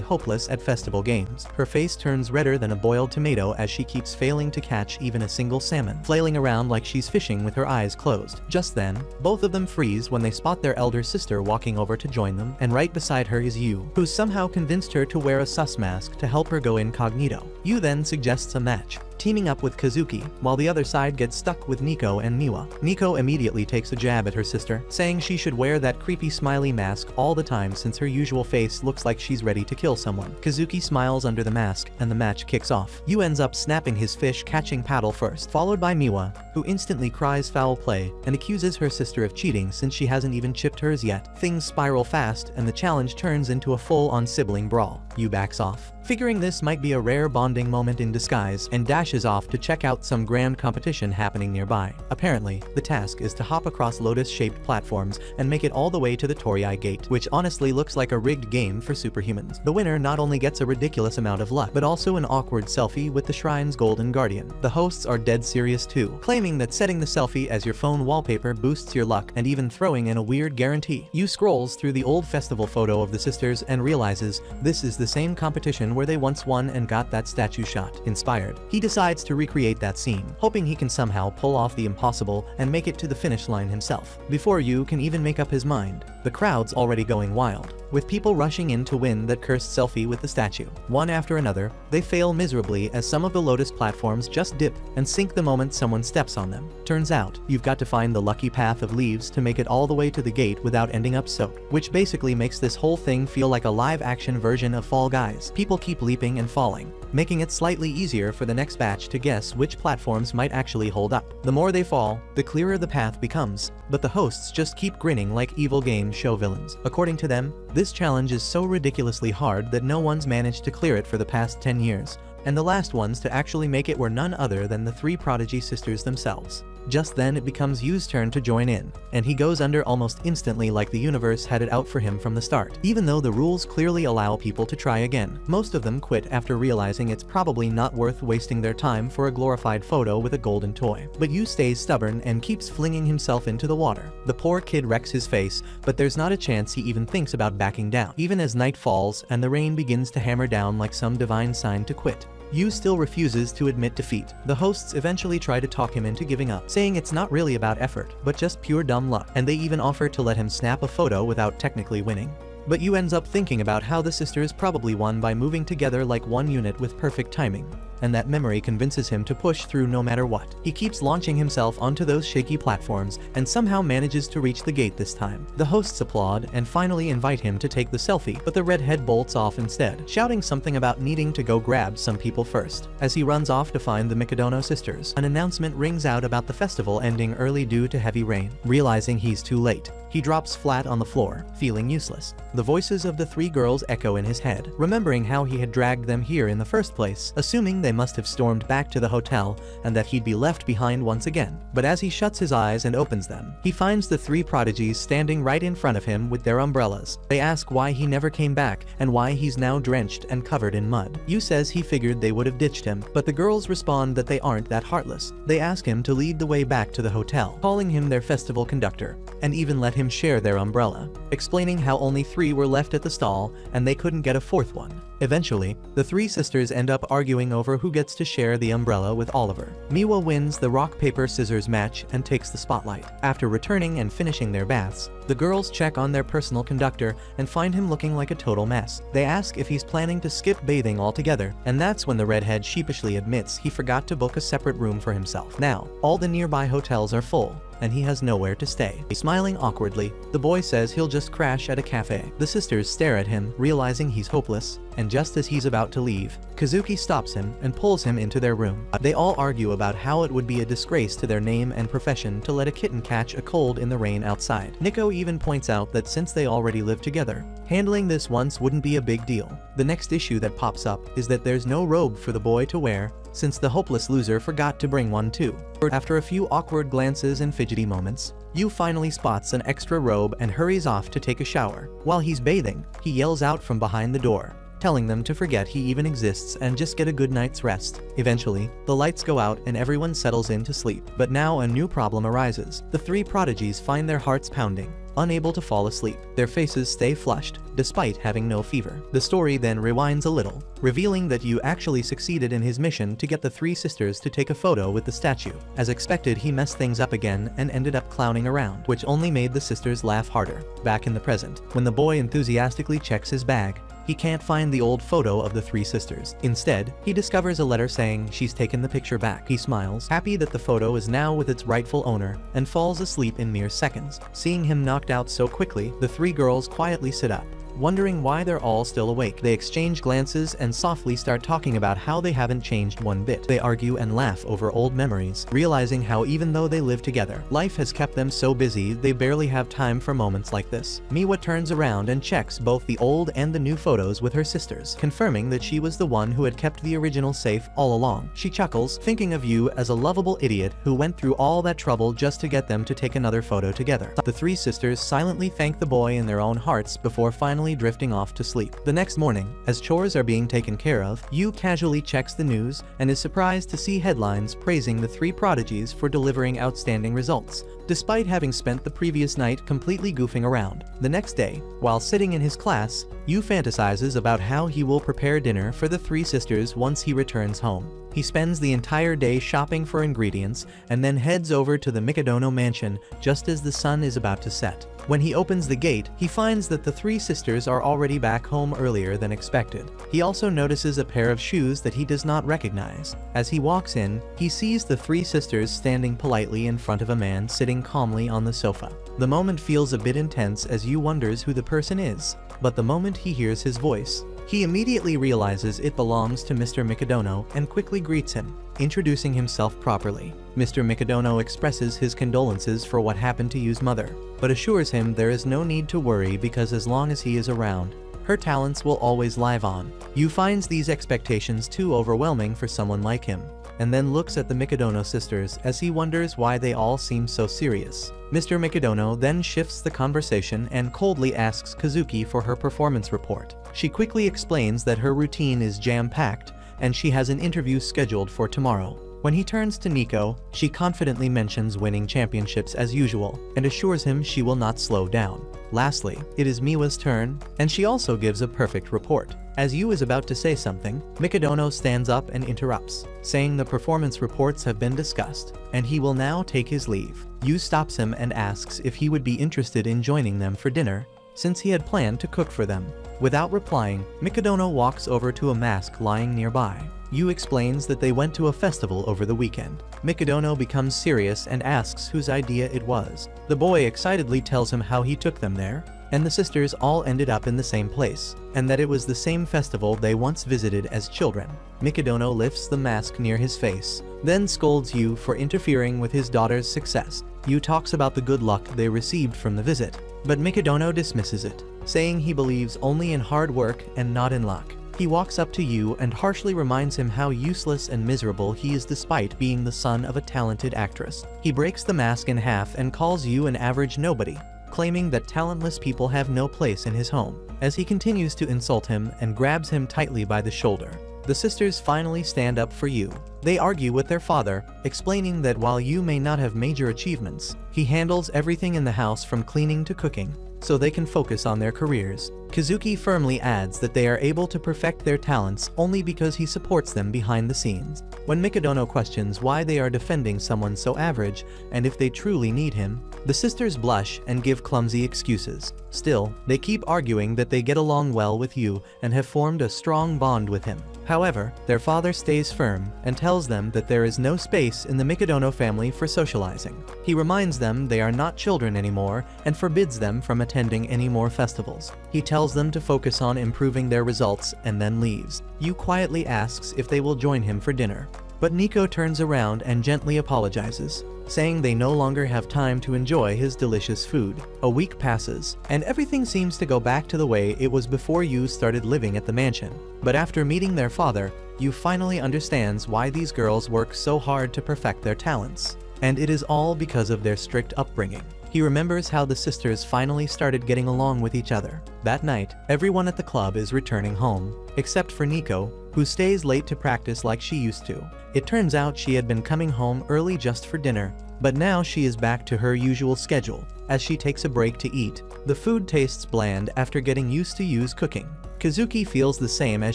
hopeless at festival games. Her face turns redder than a boiled tomato as she keeps failing to catch even a single salmon, flailing around like she's fishing with her eyes closed. Just then, both of them freeze when they spot their elder sister walking over to join them, and right beside her is Yu, who's somehow convinced her to wear a sus mask to help her go incognito. Yu then suggests a match, teaming up with Kazuki, while the other side gets stuck with Nico and Miwa. Nico immediately takes a jab at her sister, saying she should wear that creepy smiley mask all the time since her usual face looks like she's ready to kill someone. Kazuki smiles under the mask, and the match kicks off. Yu ends up snapping his fish-catching paddle first, followed by Miwa, who instantly cries foul play and accuses her sister of cheating since she hasn't even chipped hers yet. Things spiral fast, and the challenge turns into a full-on sibling brawl. Yu backs off, figuring this might be a rare bonding moment in disguise, and dashes off to check out some grand competition happening nearby. Apparently, the task is to hop across lotus-shaped platforms and make it all the way to the Torii Gate, which honestly looks like a rigged game for superhumans. The winner not only gets a ridiculous amount of luck, but also an awkward selfie with the shrine's golden guardian. The hosts are dead serious too, claiming that setting the selfie as your phone wallpaper boosts your luck, and even throwing in a weird guarantee. Yu scrolls through the old festival photo of the sisters and realizes this is the same competition where they once won and got that statue shot. Inspired, he decides to recreate that scene, hoping he can somehow pull off the impossible and make it to the finish line himself. Before Yu can even make up his mind, the crowd's already going wild, with people rushing in to win that cursed selfie with the statue. One after another, they fail miserably as some of the lotus platforms just dip and sink the moment someone steps on them. Turns out, you've got to find the lucky path of leaves to make it all the way to the gate without ending up soaked, which basically makes this whole thing feel like a live-action version of Fall Guys. People keep leaping and falling, making it slightly easier for the next batch to guess which platforms might actually hold up. The more they fall, the clearer the path becomes, but the hosts just keep grinning like evil game show villains. According to them, this challenge is so ridiculously hard that no one's managed to clear it for the past 10 years, and the last ones to actually make it were none other than the three prodigy sisters themselves. Just then it becomes Yu's turn to join in, and he goes under almost instantly like the universe had it out for him from the start. Even though the rules clearly allow people to try again, most of them quit after realizing it's probably not worth wasting their time for a glorified photo with a golden toy. But Yu stays stubborn and keeps flinging himself into the water. The poor kid wrecks his face, but there's not a chance he even thinks about backing down, even as night falls and the rain begins to hammer down like some divine sign to quit. Yu still refuses to admit defeat. The hosts eventually try to talk him into giving up, saying it's not really about effort, but just pure dumb luck, and they even offer to let him snap a photo without technically winning. But Yu ends up thinking about how the sisters probably won by moving together like one unit with perfect timing, and that memory convinces him to push through no matter what. He keeps launching himself onto those shaky platforms and somehow manages to reach the gate this time. The hosts applaud and finally invite him to take the selfie, but the redhead bolts off instead, shouting something about needing to go grab some people first. As he runs off to find the Mikadono sisters, an announcement rings out about the festival ending early due to heavy rain. Realizing he's too late, he drops flat on the floor, feeling useless. The voices of the three girls echo in his head, remembering how he had dragged them here in the first place, assuming they must have stormed back to the hotel and that he'd be left behind once again. But as he shuts his eyes and opens them, he finds the three prodigies standing right in front of him with their umbrellas. They ask why he never came back and why he's now drenched and covered in mud. Yu says he figured they would have ditched him, but the girls respond that they aren't that heartless. They ask him to lead the way back to the hotel, calling him their festival conductor, and even let him share their umbrella, explaining how only 3 were left at the stall and they couldn't get a 4th one. Eventually, the 3 sisters end up arguing over who gets to share the umbrella with Oliver. Miwa wins the rock-paper-scissors match and takes the spotlight. After returning and finishing their baths, the girls check on their personal conductor and find him looking like a total mess. They ask if he's planning to skip bathing altogether, and that's when the redhead sheepishly admits he forgot to book a separate room for himself. Now, all the nearby hotels are full, and he has nowhere to stay. Smiling awkwardly, the boy says he'll just crash at a cafe. The sisters stare at him, realizing he's hopeless, and just as he's about to leave, Kazuki stops him and pulls him into their room. They all argue about how it would be a disgrace to their name and profession to let a kitten catch a cold in the rain outside. Nico even points out that since they already live together, handling this once wouldn't be a big deal. The next issue that pops up is that there's no robe for the boy to wear, since the hopeless loser forgot to bring one too. After a few awkward glances and fidgety moments, Yu finally spots an extra robe and hurries off to take a shower. While he's bathing, he yells out from behind the door, telling them to forget he even exists and just get a good night's rest. Eventually, the lights go out and everyone settles in to sleep. But now a new problem arises. The three prodigies find their hearts pounding, unable to fall asleep. Their faces stay flushed, despite having no fever. The story then rewinds a little, revealing that Yu actually succeeded in his mission to get the three sisters to take a photo with the statue. As expected, he messed things up again and ended up clowning around, which only made the sisters laugh harder. Back in the present, when the boy enthusiastically checks his bag, he can't find the old photo of the three sisters. Instead, he discovers a letter saying she's taken the picture back. He smiles, happy that the photo is now with its rightful owner, and falls asleep in mere seconds. Seeing him knocked out so quickly, the three girls quietly sit up, wondering why they're all still awake. They exchange glances and softly start talking about how they haven't changed one bit. They argue and laugh over old memories, realizing how even though they live together, life has kept them so busy they barely have time for moments like this. Miwa turns around and checks both the old and the new photos with her sisters, confirming that she was the one who had kept the original safe all along. She chuckles, thinking of Yu as a lovable idiot who went through all that trouble just to get them to take another photo together. The three sisters silently thank the boy in their own hearts before finally drifting off to sleep. The next morning, as chores are being taken care of, Yu casually checks the news and is surprised to see headlines praising the three prodigies for delivering outstanding results, despite having spent the previous night completely goofing around. The next day, while sitting in his class, Yu fantasizes about how he will prepare dinner for the three sisters once he returns home. He spends the entire day shopping for ingredients and then heads over to the Mikadono mansion just as the sun is about to set. When he opens the gate, he finds that the three sisters are already back home earlier than expected. He also notices a pair of shoes that he does not recognize. As he walks in, he sees the three sisters standing politely in front of a man sitting calmly on the sofa. The moment feels a bit intense as Yu wonders who the person is, but the moment he hears his voice, he immediately realizes it belongs to Mr. Mikadono and quickly greets him, introducing himself properly. Mr. Mikadono expresses his condolences for what happened to Yu's mother, but assures him there is no need to worry because as long as he is around, her talents will always live on. Yu finds these expectations too overwhelming for someone like him, and then looks at the Mikadono sisters as he wonders why they all seem so serious. Mr. Mikadono then shifts the conversation and coldly asks Kazuki for her performance report. She quickly explains that her routine is jam-packed and she has an interview scheduled for tomorrow. When he turns to Nico, she confidently mentions winning championships as usual and assures him she will not slow down. Lastly, it is Miwa's turn, and she also gives a perfect report. As Yu is about to say something, Mikadono stands up and interrupts, saying the performance reports have been discussed, and he will now take his leave. Yu stops him and asks if he would be interested in joining them for dinner, since he had planned to cook for them. Without replying, Mikadono walks over to a mask lying nearby. Yu explains that they went to a festival over the weekend. Mikadono becomes serious and asks whose idea it was. The boy excitedly tells him how he took them there, and the sisters all ended up in the same place, and that it was the same festival they once visited as children. Mikadono lifts the mask near his face, then scolds Yu for interfering with his daughter's success. Yu talks about the good luck they received from the visit, but Mikadono dismisses it, saying he believes only in hard work and not in luck. He walks up to Yu and harshly reminds him how useless and miserable he is despite being the son of a talented actress. He breaks the mask in half and calls Yu an average nobody, claiming that talentless people have no place in his home. As he continues to insult him and grabs him tightly by the shoulder, the sisters finally stand up for Yu. They argue with their father, explaining that while Yu may not have major achievements, he handles everything in the house from cleaning to cooking, so they can focus on their careers. Kazuki firmly adds that they are able to perfect their talents only because he supports them behind the scenes. When Mikadono questions why they are defending someone so average and if they truly need him, the sisters blush and give clumsy excuses. Still, they keep arguing that they get along well with Yu and have formed a strong bond with him. However, their father stays firm and tells them that there is no space in the Mikadono family for socializing. He reminds them they are not children anymore and forbids them from attending any more festivals. He tells them to focus on improving their results and then leaves. Yu quietly asks if they will join him for dinner, but Nico turns around and gently apologizes, saying they no longer have time to enjoy his delicious food. A week passes, and everything seems to go back to the way it was before Yu started living at the mansion. But after meeting their father, Yu finally understands why these girls work so hard to perfect their talents. And it is all because of their strict upbringing. He remembers how the sisters finally started getting along with each other. That night, everyone at the club is returning home, except for Nico, who stays late to practice like she used to. It turns out she had been coming home early just for dinner, but now she is back to her usual schedule, as she takes a break to eat. The food tastes bland after getting used to Yu's cooking. Kazuki feels the same as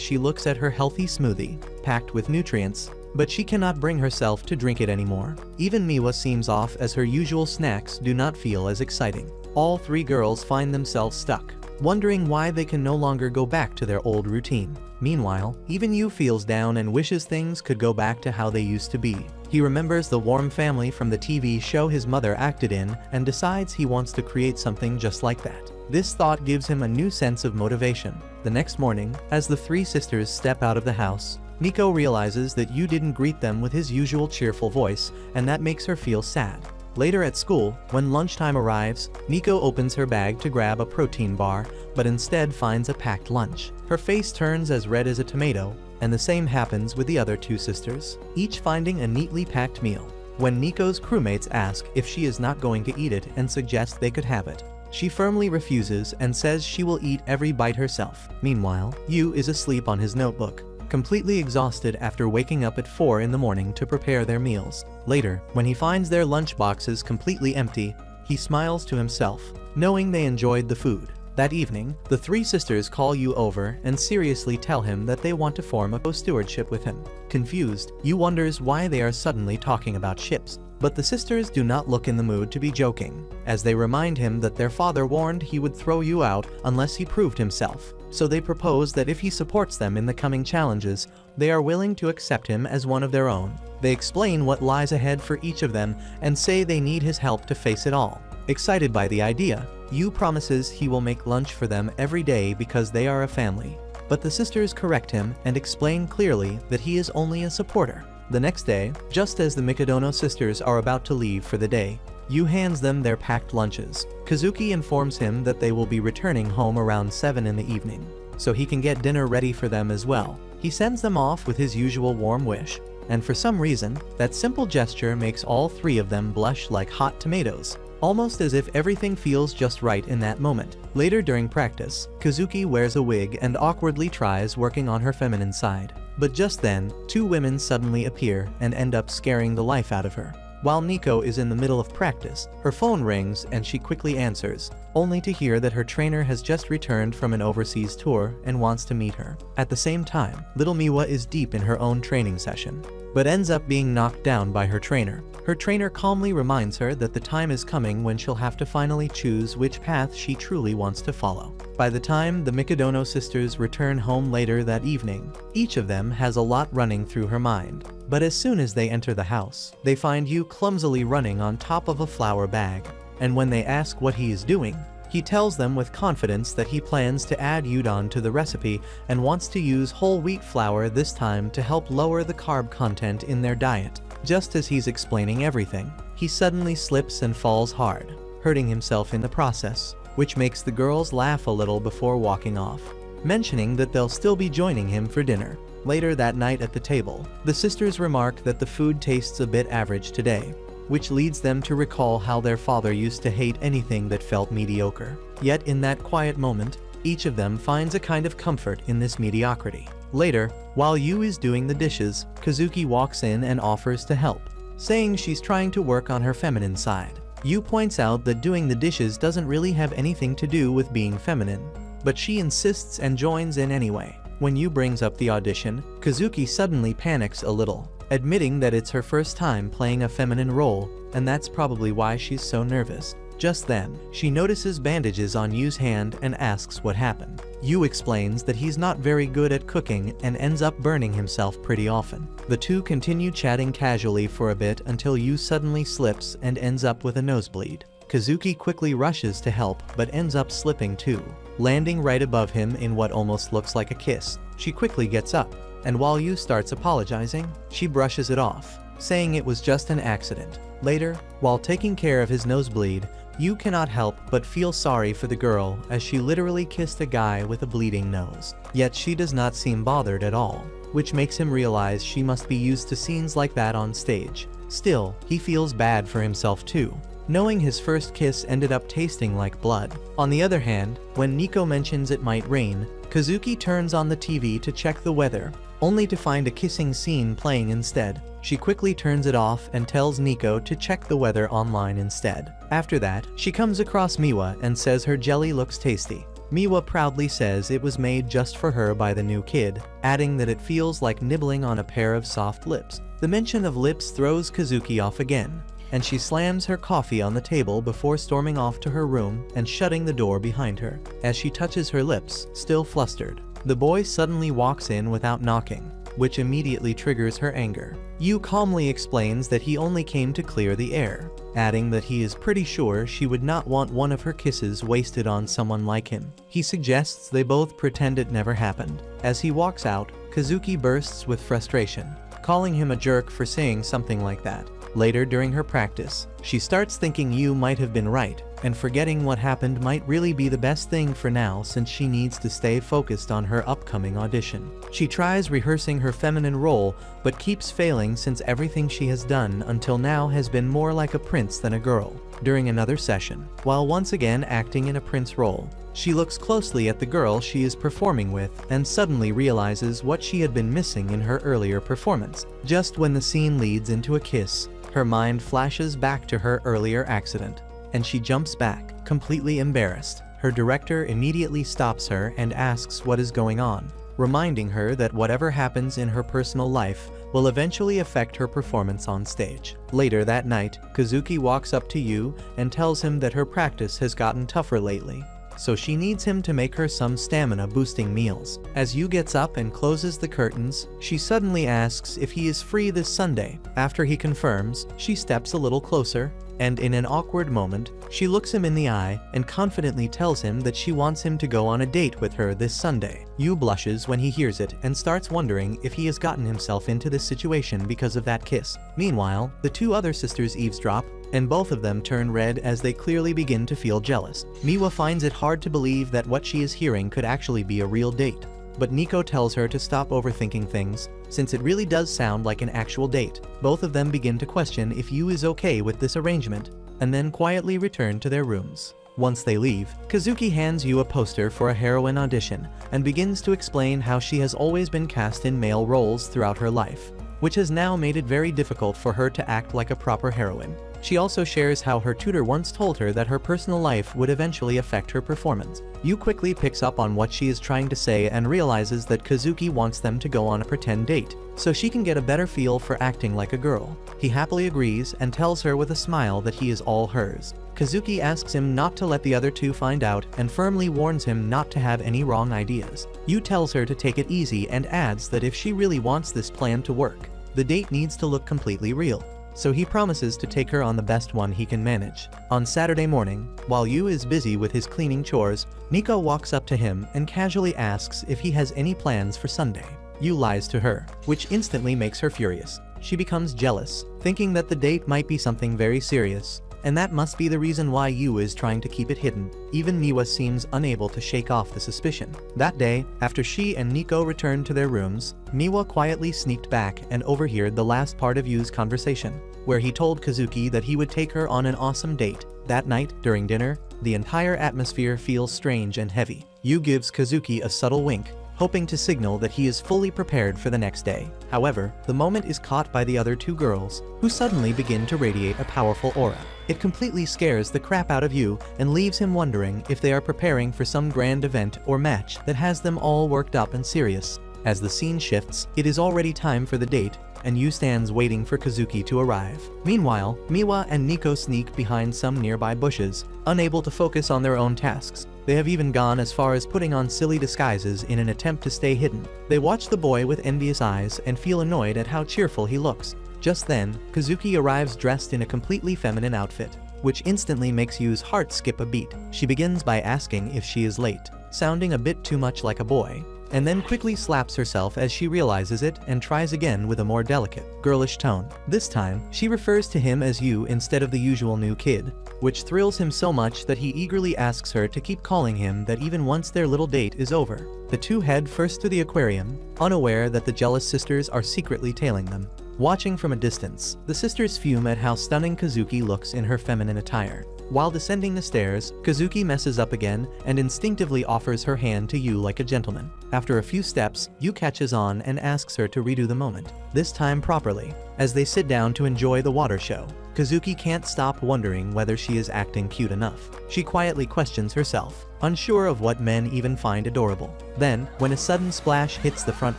she looks at her healthy smoothie, packed with nutrients, but she cannot bring herself to drink it anymore. Even Miwa seems off as her usual snacks do not feel as exciting. All three girls find themselves stuck, wondering why they can no longer go back to their old routine. Meanwhile, even Yu feels down and wishes things could go back to how they used to be. He remembers the warm family from the TV show his mother acted in and decides he wants to create something just like that. This thought gives him a new sense of motivation. The next morning, as the three sisters step out of the house, Nico realizes that Yu didn't greet them with his usual cheerful voice, and that makes her feel sad. Later at school, when lunchtime arrives, Nico opens her bag to grab a protein bar, but instead finds a packed lunch. Her face turns as red as a tomato, and the same happens with the other two sisters, each finding a neatly packed meal. When Nico's crewmates ask if she is not going to eat it and suggest they could have it, she firmly refuses and says she will eat every bite herself. Meanwhile, Yu is asleep on his notebook, completely exhausted after waking up at 4 in the morning to prepare their meals. Later, when he finds their lunch boxes completely empty, he smiles to himself, knowing they enjoyed the food. That evening, the three sisters call Yu over and seriously tell him that they want to form a co-stewardship with him. Confused, Yu wonders why they are suddenly talking about ships. But the sisters do not look in the mood to be joking, as they remind him that their father warned he would throw Yu out unless he proved himself. So they propose that if he supports them in the coming challenges, they are willing to accept him as one of their own. They explain what lies ahead for each of them and say they need his help to face it all. Excited by the idea, Yu promises he will make lunch for them every day because they are a family. But the sisters correct him and explain clearly that he is only a supporter. The next day, just as the Mikadono sisters are about to leave for the day, Yu hands them their packed lunches. Kazuki informs him that they will be returning home around 7 in the evening, so he can get dinner ready for them as well. He sends them off with his usual warm wish, and for some reason, that simple gesture makes all three of them blush like hot tomatoes, almost as if everything feels just right in that moment. Later during practice, Kazuki wears a wig and awkwardly tries working on her feminine side. But just then, two women suddenly appear and end up scaring the life out of her. While Nico is in the middle of practice, her phone rings and she quickly answers, only to hear that her trainer has just returned from an overseas tour and wants to meet her. At the same time, little Miwa is deep in her own training session, but ends up being knocked down by her trainer. Her trainer calmly reminds her that the time is coming when she'll have to finally choose which path she truly wants to follow. By the time the Mikadono sisters return home later that evening, each of them has a lot running through her mind. But as soon as they enter the house, they find Yu clumsily running on top of a flour bag. And when they ask what he is doing, he tells them with confidence that he plans to add udon to the recipe and wants to use whole wheat flour this time to help lower the carb content in their diet. Just as he's explaining everything, he suddenly slips and falls hard, hurting himself in the process, which makes the girls laugh a little before walking off, mentioning that they'll still be joining him for dinner. Later that night at the table, the sisters remark that the food tastes a bit average today, which leads them to recall how their father used to hate anything that felt mediocre. Yet in that quiet moment, each of them finds a kind of comfort in this mediocrity. Later, while Yu is doing the dishes, Kazuki walks in and offers to help, saying she's trying to work on her feminine side. Yu points out that doing the dishes doesn't really have anything to do with being feminine, but she insists and joins in anyway. When Yu brings up the audition, Kazuki suddenly panics a little, admitting that it's her first time playing a feminine role, and that's probably why she's so nervous. Just then, she notices bandages on Yu's hand and asks what happened. Yu explains that he's not very good at cooking and ends up burning himself pretty often. The two continue chatting casually for a bit until Yu suddenly slips and ends up with a nosebleed. Kazuki quickly rushes to help but ends up slipping too, landing right above him in what almost looks like a kiss. She quickly gets up, and while Yu starts apologizing, she brushes it off, saying it was just an accident. Later, while taking care of his nosebleed, Yu cannot help but feel sorry for the girl as she literally kissed a guy with a bleeding nose. Yet she does not seem bothered at all, which makes him realize she must be used to scenes like that on stage. Still, he feels bad for himself too, knowing his first kiss ended up tasting like blood. On the other hand, when Nico mentions it might rain, Kazuki turns on the TV to check the weather, only to find a kissing scene playing instead. She quickly turns it off and tells Nico to check the weather online instead. After that, she comes across Miwa and says her jelly looks tasty. Miwa proudly says it was made just for her by the new kid, adding that it feels like nibbling on a pair of soft lips. The mention of lips throws Kazuki off again, and she slams her coffee on the table before storming off to her room and shutting the door behind her. As she touches her lips, still flustered, the boy suddenly walks in without knocking, which immediately triggers her anger. Yu calmly explains that he only came to clear the air, adding that he is pretty sure she would not want one of her kisses wasted on someone like him. He suggests they both pretend it never happened. As he walks out, Kazuki bursts with frustration, calling him a jerk for saying something like that. Later during her practice, she starts thinking Yu might have been right, and forgetting what happened might really be the best thing for now since she needs to stay focused on her upcoming audition. She tries rehearsing her feminine role, but keeps failing since everything she has done until now has been more like a prince than a girl. During another session, while once again acting in a prince role, she looks closely at the girl she is performing with and suddenly realizes what she had been missing in her earlier performance. Just when the scene leads into a kiss, her mind flashes back to her earlier accident, and she jumps back, completely embarrassed. Her director immediately stops her and asks what is going on, reminding her that whatever happens in her personal life will eventually affect her performance on stage. Later that night, Kazuki walks up to Yu and tells him that her practice has gotten tougher lately, so she needs him to make her some stamina-boosting meals. As Yu gets up and closes the curtains, she suddenly asks if he is free this Sunday. After he confirms, she steps a little closer, and in an awkward moment, she looks him in the eye and confidently tells him that she wants him to go on a date with her this Sunday. Yu blushes when he hears it and starts wondering if he has gotten himself into this situation because of that kiss. Meanwhile, the two other sisters eavesdrop, and both of them turn red as they clearly begin to feel jealous. Miwa finds it hard to believe that what she is hearing could actually be a real date, but Nico tells her to stop overthinking things, since it really does sound like an actual date. Both of them begin to question if Yu is okay with this arrangement, and then quietly return to their rooms. Once they leave, Kazuki hands Yu a poster for a heroine audition and begins to explain how she has always been cast in male roles throughout her life, which has now made it very difficult for her to act like a proper heroine. She also shares how her tutor once told her that her personal life would eventually affect her performance. Yu quickly picks up on what she is trying to say and realizes that Kazuki wants them to go on a pretend date, so she can get a better feel for acting like a girl. He happily agrees and tells her with a smile that he is all hers. Kazuki asks him not to let the other two find out and firmly warns him not to have any wrong ideas. Yu tells her to take it easy and adds that if she really wants this plan to work, the date needs to look completely real, so he promises to take her on the best one he can manage. On Saturday morning, while Yu is busy with his cleaning chores, Nico walks up to him and casually asks if he has any plans for Sunday. Yu lies to her, which instantly makes her furious. She becomes jealous, thinking that the date might be something very serious, and that must be the reason why Yu is trying to keep it hidden. Even Miwa seems unable to shake off the suspicion. That day, after she and Nico returned to their rooms, Miwa quietly sneaked back and overheard the last part of Yu's conversation, where he told Kazuki that he would take her on an awesome date. That night, during dinner, the entire atmosphere feels strange and heavy. Yu gives Kazuki a subtle wink, hoping to signal that he is fully prepared for the next day. However, the moment is caught by the other two girls, who suddenly begin to radiate a powerful aura. It completely scares the crap out of you and leaves him wondering if they are preparing for some grand event or match that has them all worked up and serious. As the scene shifts, it is already time for the date, and Yu stands waiting for Kazuki to arrive. Meanwhile, Miwa and Nico sneak behind some nearby bushes, unable to focus on their own tasks. They have even gone as far as putting on silly disguises in an attempt to stay hidden. They watch the boy with envious eyes and feel annoyed at how cheerful he looks. Just then, Kazuki arrives dressed in a completely feminine outfit, which instantly makes Yu's heart skip a beat. She begins by asking if she is late, sounding a bit too much like a boy, and then quickly slaps herself as she realizes it and tries again with a more delicate, girlish tone. This time, she refers to him as Yu instead of the usual new kid, which thrills him so much that he eagerly asks her to keep calling him that even once their little date is over. The two head first to the aquarium, unaware that the jealous sisters are secretly tailing them. Watching from a distance, the sisters fume at how stunning Kazuki looks in her feminine attire. While descending the stairs, Kazuki messes up again and instinctively offers her hand to Yu like a gentleman. After a few steps, Yu catches on and asks her to redo the moment, this time properly. As they sit down to enjoy the water show, Kazuki can't stop wondering whether she is acting cute enough. She quietly questions herself, unsure of what men even find adorable. Then, when a sudden splash hits the front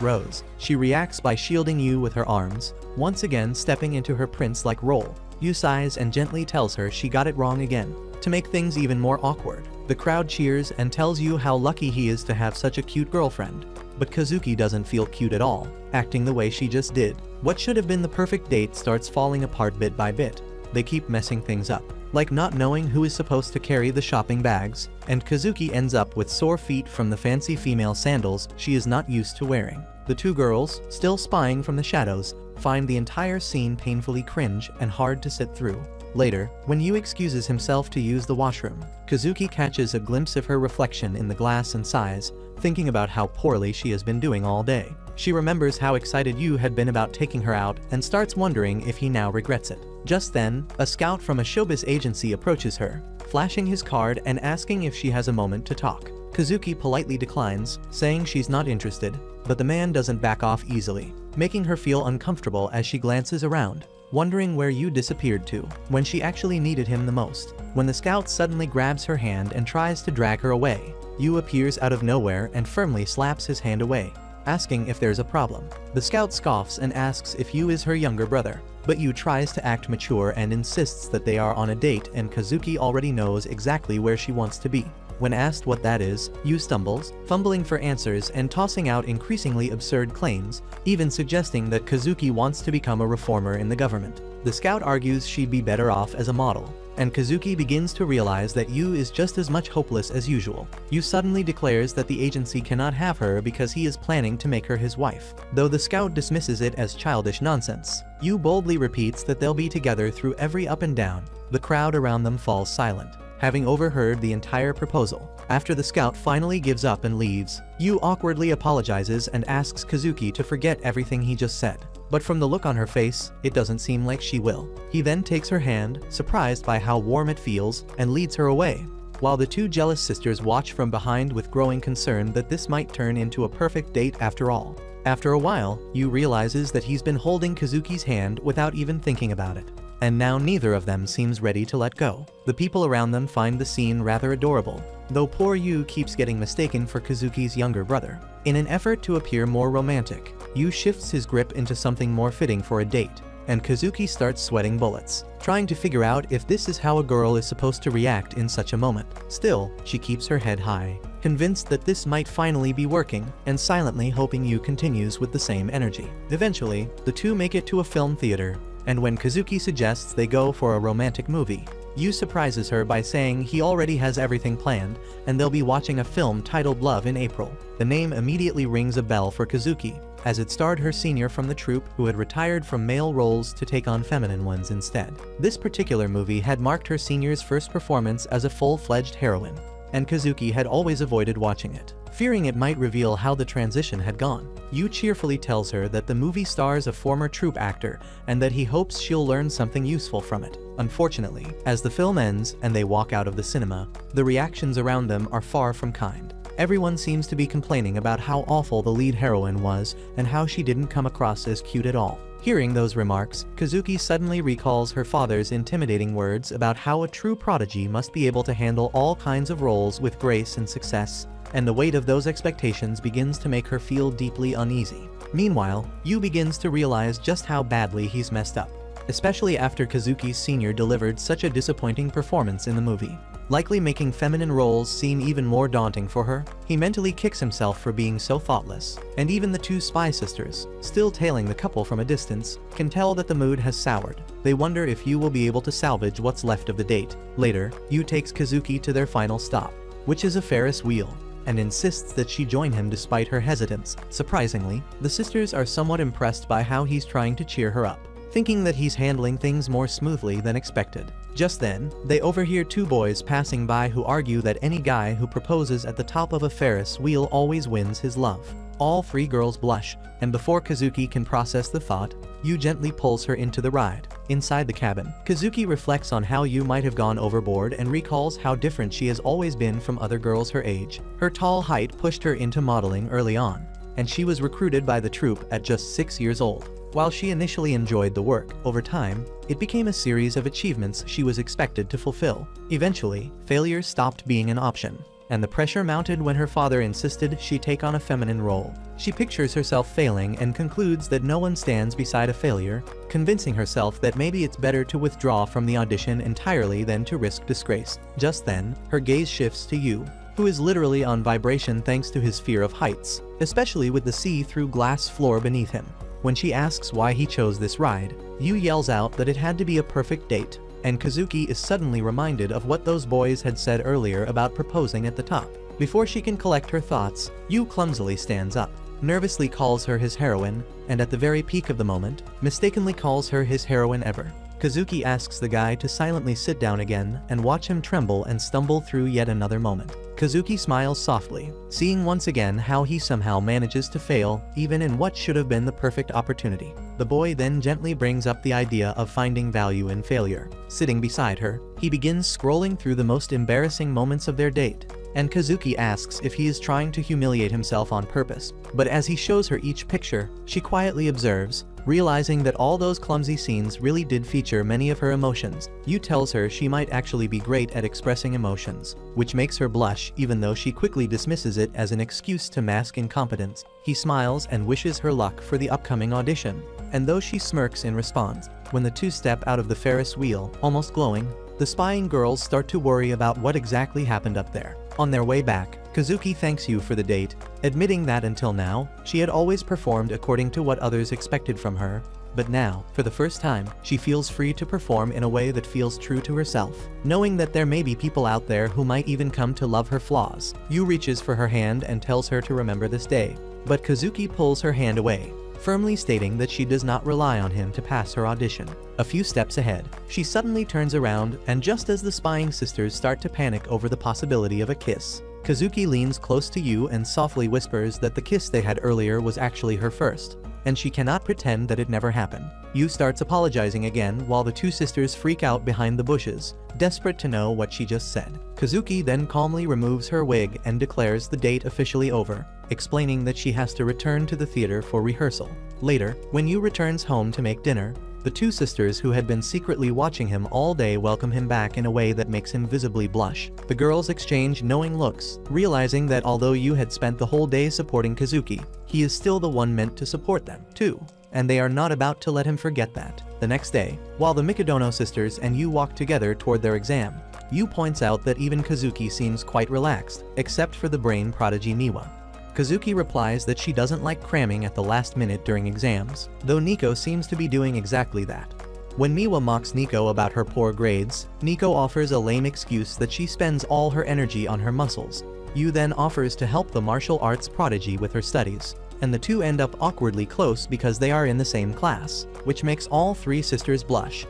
rows, she reacts by shielding Yu with her arms, once again stepping into her prince-like role. Yu sighs and gently tells her she got it wrong again. To make things even more awkward, the crowd cheers and tells Yu how lucky he is to have such a cute girlfriend. But Kazuki doesn't feel cute at all, acting the way she just did. What should have been the perfect date starts falling apart bit by bit. They keep messing things up, like not knowing who is supposed to carry the shopping bags, and Kazuki ends up with sore feet from the fancy female sandals she is not used to wearing. The two girls, still spying from the shadows, find the entire scene painfully cringe and hard to sit through. Later, when Yu excuses himself to use the washroom, Kazuki catches a glimpse of her reflection in the glass and sighs, thinking about how poorly she has been doing all day. She remembers how excited Yu had been about taking her out and starts wondering if he now regrets it. Just then, a scout from a showbiz agency approaches her, flashing his card and asking if she has a moment to talk. Kazuki politely declines, saying she's not interested, but the man doesn't back off easily, making her feel uncomfortable as she glances around, wondering where Yu disappeared to, when she actually needed him the most. When the scout suddenly grabs her hand and tries to drag her away, Yu appears out of nowhere and firmly slaps his hand away, asking if there's a problem. The scout scoffs and asks if Yu is her younger brother, but Yu tries to act mature and insists that they are on a date and Kazuki already knows exactly where she wants to be. When asked what that is, Yu stumbles, fumbling for answers and tossing out increasingly absurd claims, even suggesting that Kazuki wants to become a reformer in the government. The scout argues she'd be better off as a model, and Kazuki begins to realize that Yu is just as much hopeless as usual. Yu suddenly declares that the agency cannot have her because he is planning to make her his wife. Though the scout dismisses it as childish nonsense, Yu boldly repeats that they'll be together through every up and down. The crowd around them falls silent, having overheard the entire proposal. After the scout finally gives up and leaves, Yu awkwardly apologizes and asks Kazuki to forget everything he just said. But from the look on her face, it doesn't seem like she will. He then takes her hand, surprised by how warm it feels, and leads her away, while the two jealous sisters watch from behind with growing concern that this might turn into a perfect date after all. After a while, Yu realizes that he's been holding Kazuki's hand without even thinking about it, and now neither of them seems ready to let go. The people around them find the scene rather adorable, though poor Yu keeps getting mistaken for Kazuki's younger brother. In an effort to appear more romantic, Yu shifts his grip into something more fitting for a date, and Kazuki starts sweating bullets, trying to figure out if this is how a girl is supposed to react in such a moment. Still, she keeps her head high, convinced that this might finally be working, and silently hoping Yu continues with the same energy. Eventually, the two make it to a film theater, and when Kazuki suggests they go for a romantic movie, Yu surprises her by saying he already has everything planned, and they'll be watching a film titled Love in April. The name immediately rings a bell for Kazuki, as it starred her senior from the troupe who had retired from male roles to take on feminine ones instead. This particular movie had marked her senior's first performance as a full-fledged heroine, and Kazuki had always avoided watching it, fearing it might reveal how the transition had gone. Yu cheerfully tells her that the movie stars a former troupe actor and that he hopes she'll learn something useful from it. Unfortunately, as the film ends and they walk out of the cinema, the reactions around them are far from kind. Everyone seems to be complaining about how awful the lead heroine was and how she didn't come across as cute at all. Hearing those remarks, Kazuki suddenly recalls her father's intimidating words about how a true prodigy must be able to handle all kinds of roles with grace and success, and the weight of those expectations begins to make her feel deeply uneasy. Meanwhile, Yu begins to realize just how badly he's messed up, especially after Kazuki's senior delivered such a disappointing performance in the movie, likely making feminine roles seem even more daunting for her. He mentally kicks himself for being so thoughtless, and even the two spy sisters, still tailing the couple from a distance, can tell that the mood has soured. They wonder if Yu will be able to salvage what's left of the date. Later, Yu takes Kazuki to their final stop, which is a Ferris wheel, and insists that she join him despite her hesitance. Surprisingly, the sisters are somewhat impressed by how he's trying to cheer her up, thinking that he's handling things more smoothly than expected. Just then, they overhear two boys passing by who argue that any guy who proposes at the top of a Ferris wheel always wins his love. All three girls blush, and before Kazuki can process the thought, Yu gently pulls her into the ride. Inside the cabin, Kazuki reflects on how Yu might have gone overboard and recalls how different she has always been from other girls her age. Her tall height pushed her into modeling early on, and she was recruited by the troupe at just 6 years old. While she initially enjoyed the work, over time, it became a series of achievements she was expected to fulfill. Eventually, failure stopped being an option, and the pressure mounted when her father insisted she take on a feminine role. She pictures herself failing and concludes that no one stands beside a failure, convincing herself that maybe it's better to withdraw from the audition entirely than to risk disgrace. Just then, her gaze shifts to Yu, who is literally on vibration thanks to his fear of heights, especially with the see-through glass floor beneath him. When she asks why he chose this ride, Yu yells out that it had to be a perfect date, and Kazuki is suddenly reminded of what those boys had said earlier about proposing at the top. Before she can collect her thoughts, Yu clumsily stands up, nervously calls her his heroine, and at the very peak of the moment, mistakenly calls her his heroine ever. Kazuki asks the guy to silently sit down again and watch him tremble and stumble through yet another moment. Kazuki smiles softly, seeing once again how he somehow manages to fail, even in what should have been the perfect opportunity. The boy then gently brings up the idea of finding value in failure. Sitting beside her, he begins scrolling through the most embarrassing moments of their date, and Kazuki asks if he is trying to humiliate himself on purpose. But as he shows her each picture, she quietly observes, realizing that all those clumsy scenes really did feature many of her emotions. Yu tells her she might actually be great at expressing emotions, which makes her blush even though she quickly dismisses it as an excuse to mask incompetence. He smiles and wishes her luck for the upcoming audition, and though she smirks in response, when the two step out of the Ferris wheel, almost glowing, the spying girls start to worry about what exactly happened up there. On their way back, Kazuki thanks Yu for the date, admitting that until now, she had always performed according to what others expected from her, but now, for the first time, she feels free to perform in a way that feels true to herself, knowing that there may be people out there who might even come to love her flaws. Yu reaches for her hand and tells her to remember this day, but Kazuki pulls her hand away, firmly stating that she does not rely on him to pass her audition. A few steps ahead, she suddenly turns around, and just as the spying sisters start to panic over the possibility of a kiss, Kazuki leans close to Yu and softly whispers that the kiss they had earlier was actually her first, and she cannot pretend that it never happened. Yu starts apologizing again while the two sisters freak out behind the bushes, desperate to know what she just said. Kazuki then calmly removes her wig and declares the date officially over, explaining that she has to return to the theater for rehearsal. Later, when Yu returns home to make dinner, the two sisters who had been secretly watching him all day welcome him back in a way that makes him visibly blush. The girls exchange knowing looks, realizing that although Yu had spent the whole day supporting Kazuki, he is still the one meant to support them, too, and they are not about to let him forget that. The next day, while the Mikadono sisters and Yu walk together toward their exam, Yu points out that even Kazuki seems quite relaxed, except for the brain prodigy Miwa. Kazuki replies that she doesn't like cramming at the last minute during exams, though Nico seems to be doing exactly that. When Miwa mocks Nico about her poor grades, Nico offers a lame excuse that she spends all her energy on her muscles. Yu then offers to help the martial arts prodigy with her studies, and the two end up awkwardly close because they are in the same class, which makes all three sisters blush.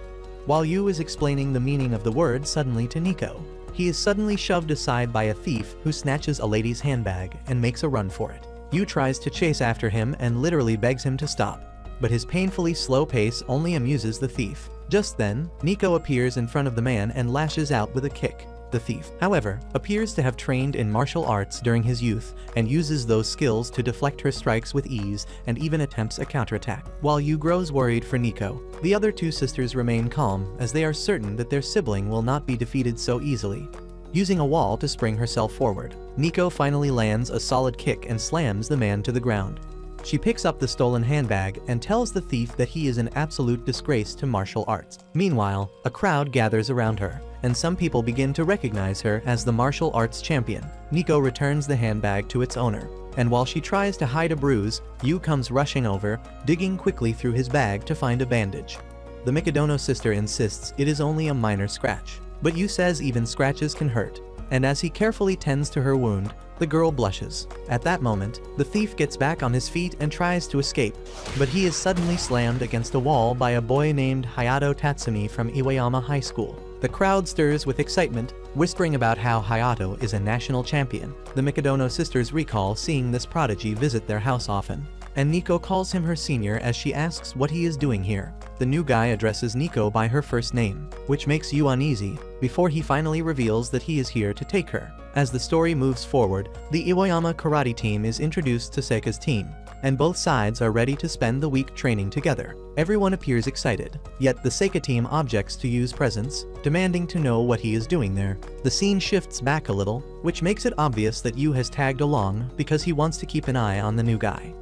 While Yu is explaining the meaning of the word suddenly to Nico, he is suddenly shoved aside by a thief who snatches a lady's handbag and makes a run for it. Yu tries to chase after him and literally begs him to stop, but his painfully slow pace only amuses the thief. Just then, Nico appears in front of the man and lashes out with a kick. the thief, however, appears to have trained in martial arts during his youth and uses those skills to deflect her strikes with ease and even attempts a counterattack. While Yu grows worried for Nico, the other two sisters remain calm as they are certain that their sibling will not be defeated so easily. Using a wall to spring herself forward, Nico finally lands a solid kick and slams the man to the ground. She picks up the stolen handbag and tells the thief that he is an absolute disgrace to martial arts. Meanwhile, a crowd gathers around her, and some people begin to recognize her as the martial arts champion. Nico returns the handbag to its owner, and while she tries to hide a bruise, Yu comes rushing over, digging quickly through his bag to find a bandage. The Mikadono sister insists it is only a minor scratch, but Yu says even scratches can hurt, and as he carefully tends to her wound, the girl blushes. At that moment, the thief gets back on his feet and tries to escape, but he is suddenly slammed against a wall by a boy named Hayato Tatsumi from Iwayama High School. The crowd stirs with excitement, whispering about how Hayato is a national champion. The Mikadono sisters recall seeing this prodigy visit their house often, and Nico calls him her senior as she asks what he is doing here. The new guy addresses Nico by her first name, which makes Yu uneasy, before he finally reveals that he is here to take her. As the story moves forward, the Iwayama karate team is introduced to Seika's team, and both sides are ready to spend the week training together. Everyone appears excited, yet the Seika team objects to Yu's presence, demanding to know what he is doing there. The scene shifts back a little, which makes it obvious that Yu has tagged along because he wants to keep an eye on the new guy.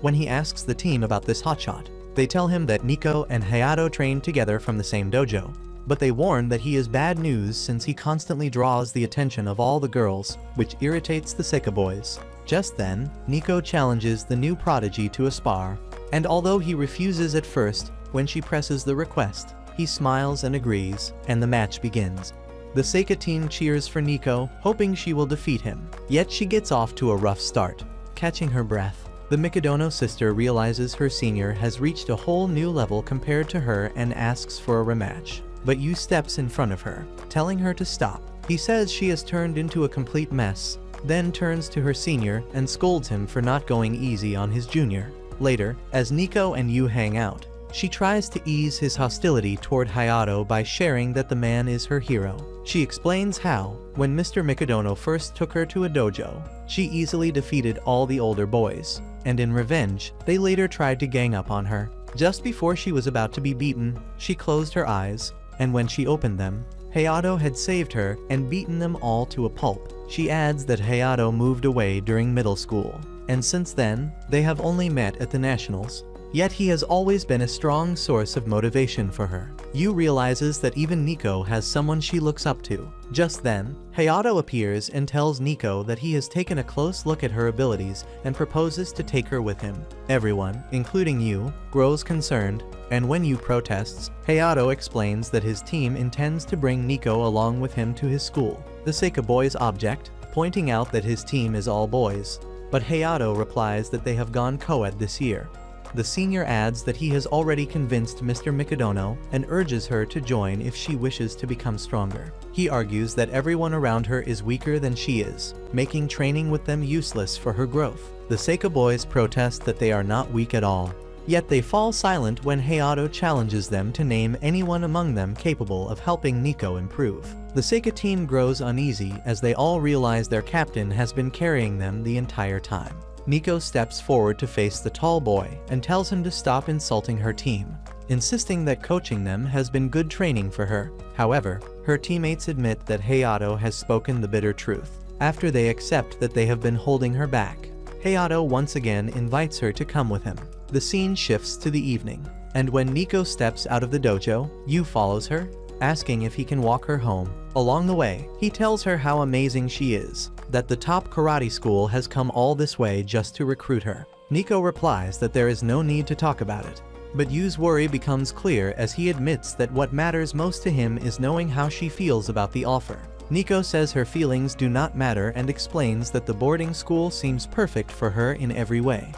When he asks the team about this hotshot, they tell him that Nico and Hayato trained together from the same dojo, but they warn that he is bad news since he constantly draws the attention of all the girls, which irritates the Seika boys. Just then, Nico challenges the new prodigy to a spar, and although he refuses at first, when she presses the request, he smiles and agrees, and the match begins. The Seika team cheers for Nico, hoping she will defeat him, yet she gets off to a rough start. Catching her breath, the Mikadono sister realizes her senior has reached a whole new level compared to her and asks for a rematch. But Yu steps in front of her, telling her to stop. He says she has turned into a complete mess, then turns to her senior and scolds him for not going easy on his junior. Later, as Nico and Yu hang out, she tries to ease his hostility toward Hayato by sharing that the man is her hero. She explains how, when Mr. Mikadono first took her to a dojo, she easily defeated all the older boys, and in revenge, they later tried to gang up on her. Just before she was about to be beaten, she closed her eyes, and when she opened them, Hayato had saved her and beaten them all to a pulp. She adds that Hayato moved away during middle school, and since then, they have only met at the nationals. Yet he has always been a strong source of motivation for her. Yu realizes that even Nico has someone she looks up to. Just then, Hayato appears and tells Nico that he has taken a close look at her abilities and proposes to take her with him. Everyone, including Yu, grows concerned, and when Yu protests, Hayato explains that his team intends to bring Nico along with him to his school. The Seika boys object, pointing out that his team is all boys, but Hayato replies that they have gone co-ed this year. The senior adds that he has already convinced Mr. Mikadono and urges her to join if she wishes to become stronger. He argues that everyone around her is weaker than she is, making training with them useless for her growth. The Seika boys protest that they are not weak at all. Yet they fall silent when Hayato challenges them to name anyone among them capable of helping Nico improve. The Seika team grows uneasy as they all realize their captain has been carrying them the entire time. Nico steps forward to face the tall boy and tells him to stop insulting her team, insisting that coaching them has been good training for her. However, her teammates admit that Hayato has spoken the bitter truth. After they accept that they have been holding her back, Hayato once again invites her to come with him. The scene shifts to the evening, and when Nico steps out of the dojo, Yu follows her, asking if he can walk her home. Along the way, he tells her how amazing she is, that the top karate school has come all this way just to recruit her. Nico replies that there is no need to talk about it, but Yu's worry becomes clear as he admits that what matters most to him is knowing how she feels about the offer. Nico says her feelings do not matter and explains that the boarding school seems perfect for her in every way.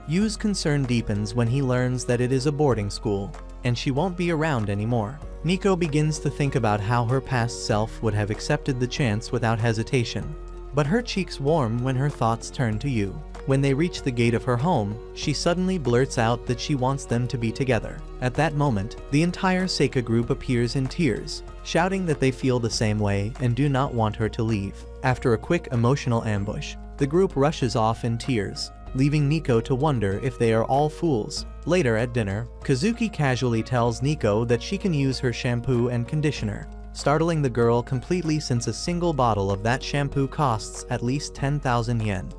Yu's concern deepens when he learns that it is a boarding school, and she won't be around anymore. Nico begins to think about how her past self would have accepted the chance without hesitation, but her cheeks warm when her thoughts turn to Yu. When they reach the gate of her home, she suddenly blurts out that she wants them to be together. At that moment, the entire Seika group appears in tears, shouting that they feel the same way and do not want her to leave. After a quick emotional ambush, the group rushes off in tears, leaving Nico to wonder if they are all fools. Later at dinner, Kazuki casually tells Nico that she can use her shampoo and conditioner, startling the girl completely since a single bottle of that shampoo costs at least 10,000 yen.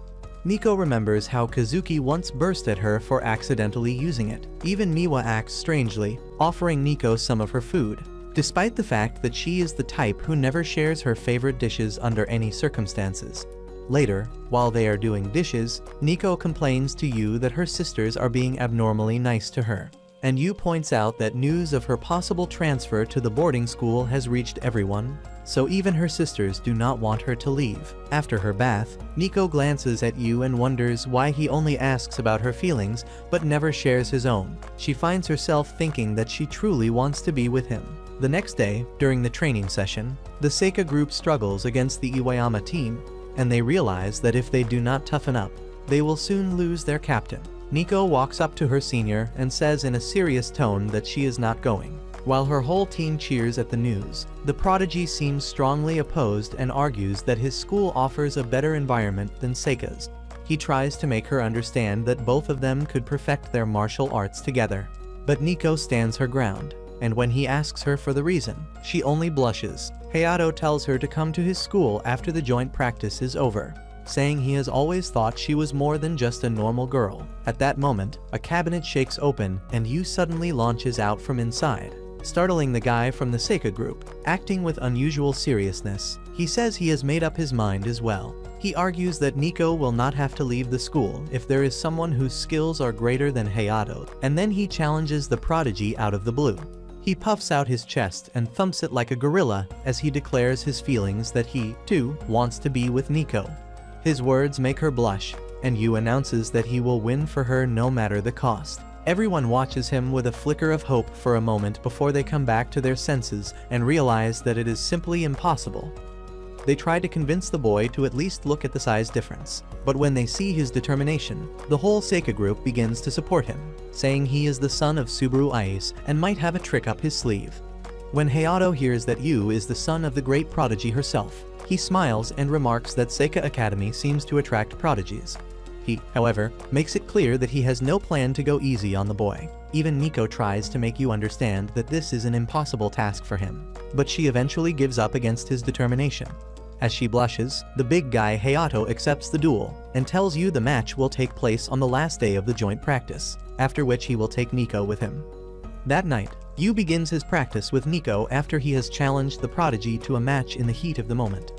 Nico remembers how Kazuki once burst at her for accidentally using it. Even Miwa acts strangely, offering Nico some of her food, despite the fact that she is the type who never shares her favorite dishes under any circumstances. Later, while they are doing dishes, Nico complains to Yu that her sisters are being abnormally nice to her. And Yu points out that news of her possible transfer to the boarding school has reached everyone, so even her sisters do not want her to leave. After her bath, Nico glances at Yu and wonders why he only asks about her feelings but never shares his own. She finds herself thinking that she truly wants to be with him. The next day, during the training session, the Seika group struggles against the Iwayama team, and they realize that if they do not toughen up, they will soon lose their captain. Nico walks up to her senior and says in a serious tone that she is not going. While her whole team cheers at the news, the prodigy seems strongly opposed and argues that his school offers a better environment than Seika's. He tries to make her understand that both of them could perfect their martial arts together. But Nico stands her ground, and when he asks her for the reason, she only blushes. Hayato tells her to come to his school after the joint practice is over, saying he has always thought she was more than just a normal girl. At that moment, a cabinet shakes open and Yu suddenly launches out from inside, startling the guy from the Seika group. Acting with unusual seriousness, he says he has made up his mind as well. He argues that Nico will not have to leave the school if there is someone whose skills are greater than Hayato, and then he challenges the prodigy out of the blue. He puffs out his chest and thumps it like a gorilla as he declares his feelings that he, too, wants to be with Nico. His words make her blush, and Yu announces that he will win for her no matter the cost. Everyone watches him with a flicker of hope for a moment before they come back to their senses and realize that it is simply impossible. They try to convince the boy to at least look at the size difference, but when they see his determination, the whole Seika group begins to support him, saying he is the son of Subaru Ice and might have a trick up his sleeve. When Hayato hears that Yu is the son of the great prodigy herself, he smiles and remarks that Seika Academy seems to attract prodigies. He, however, makes it clear that he has no plan to go easy on the boy. Even Nico tries to make Yu understand that this is an impossible task for him, but she eventually gives up against his determination. As she blushes, the big guy Hayato accepts the duel and tells Yu the match will take place on the last day of the joint practice, after which he will take Nico with him. That night, Yu begins his practice with Nico after he has challenged the prodigy to a match in the heat of the moment.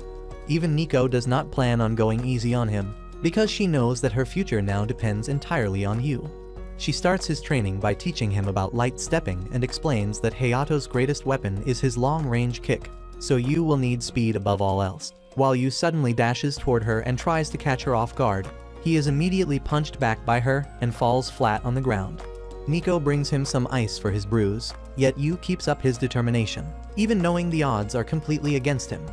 Even Nico does not plan on going easy on him, because she knows that her future now depends entirely on Yu. She starts his training by teaching him about light stepping and explains that Hayato's greatest weapon is his long-range kick, so Yu will need speed above all else. While Yu suddenly dashes toward her and tries to catch her off guard, he is immediately punched back by her and falls flat on the ground. Nico brings him some ice for his bruise, yet Yu keeps up his determination, even knowing the odds are completely against him.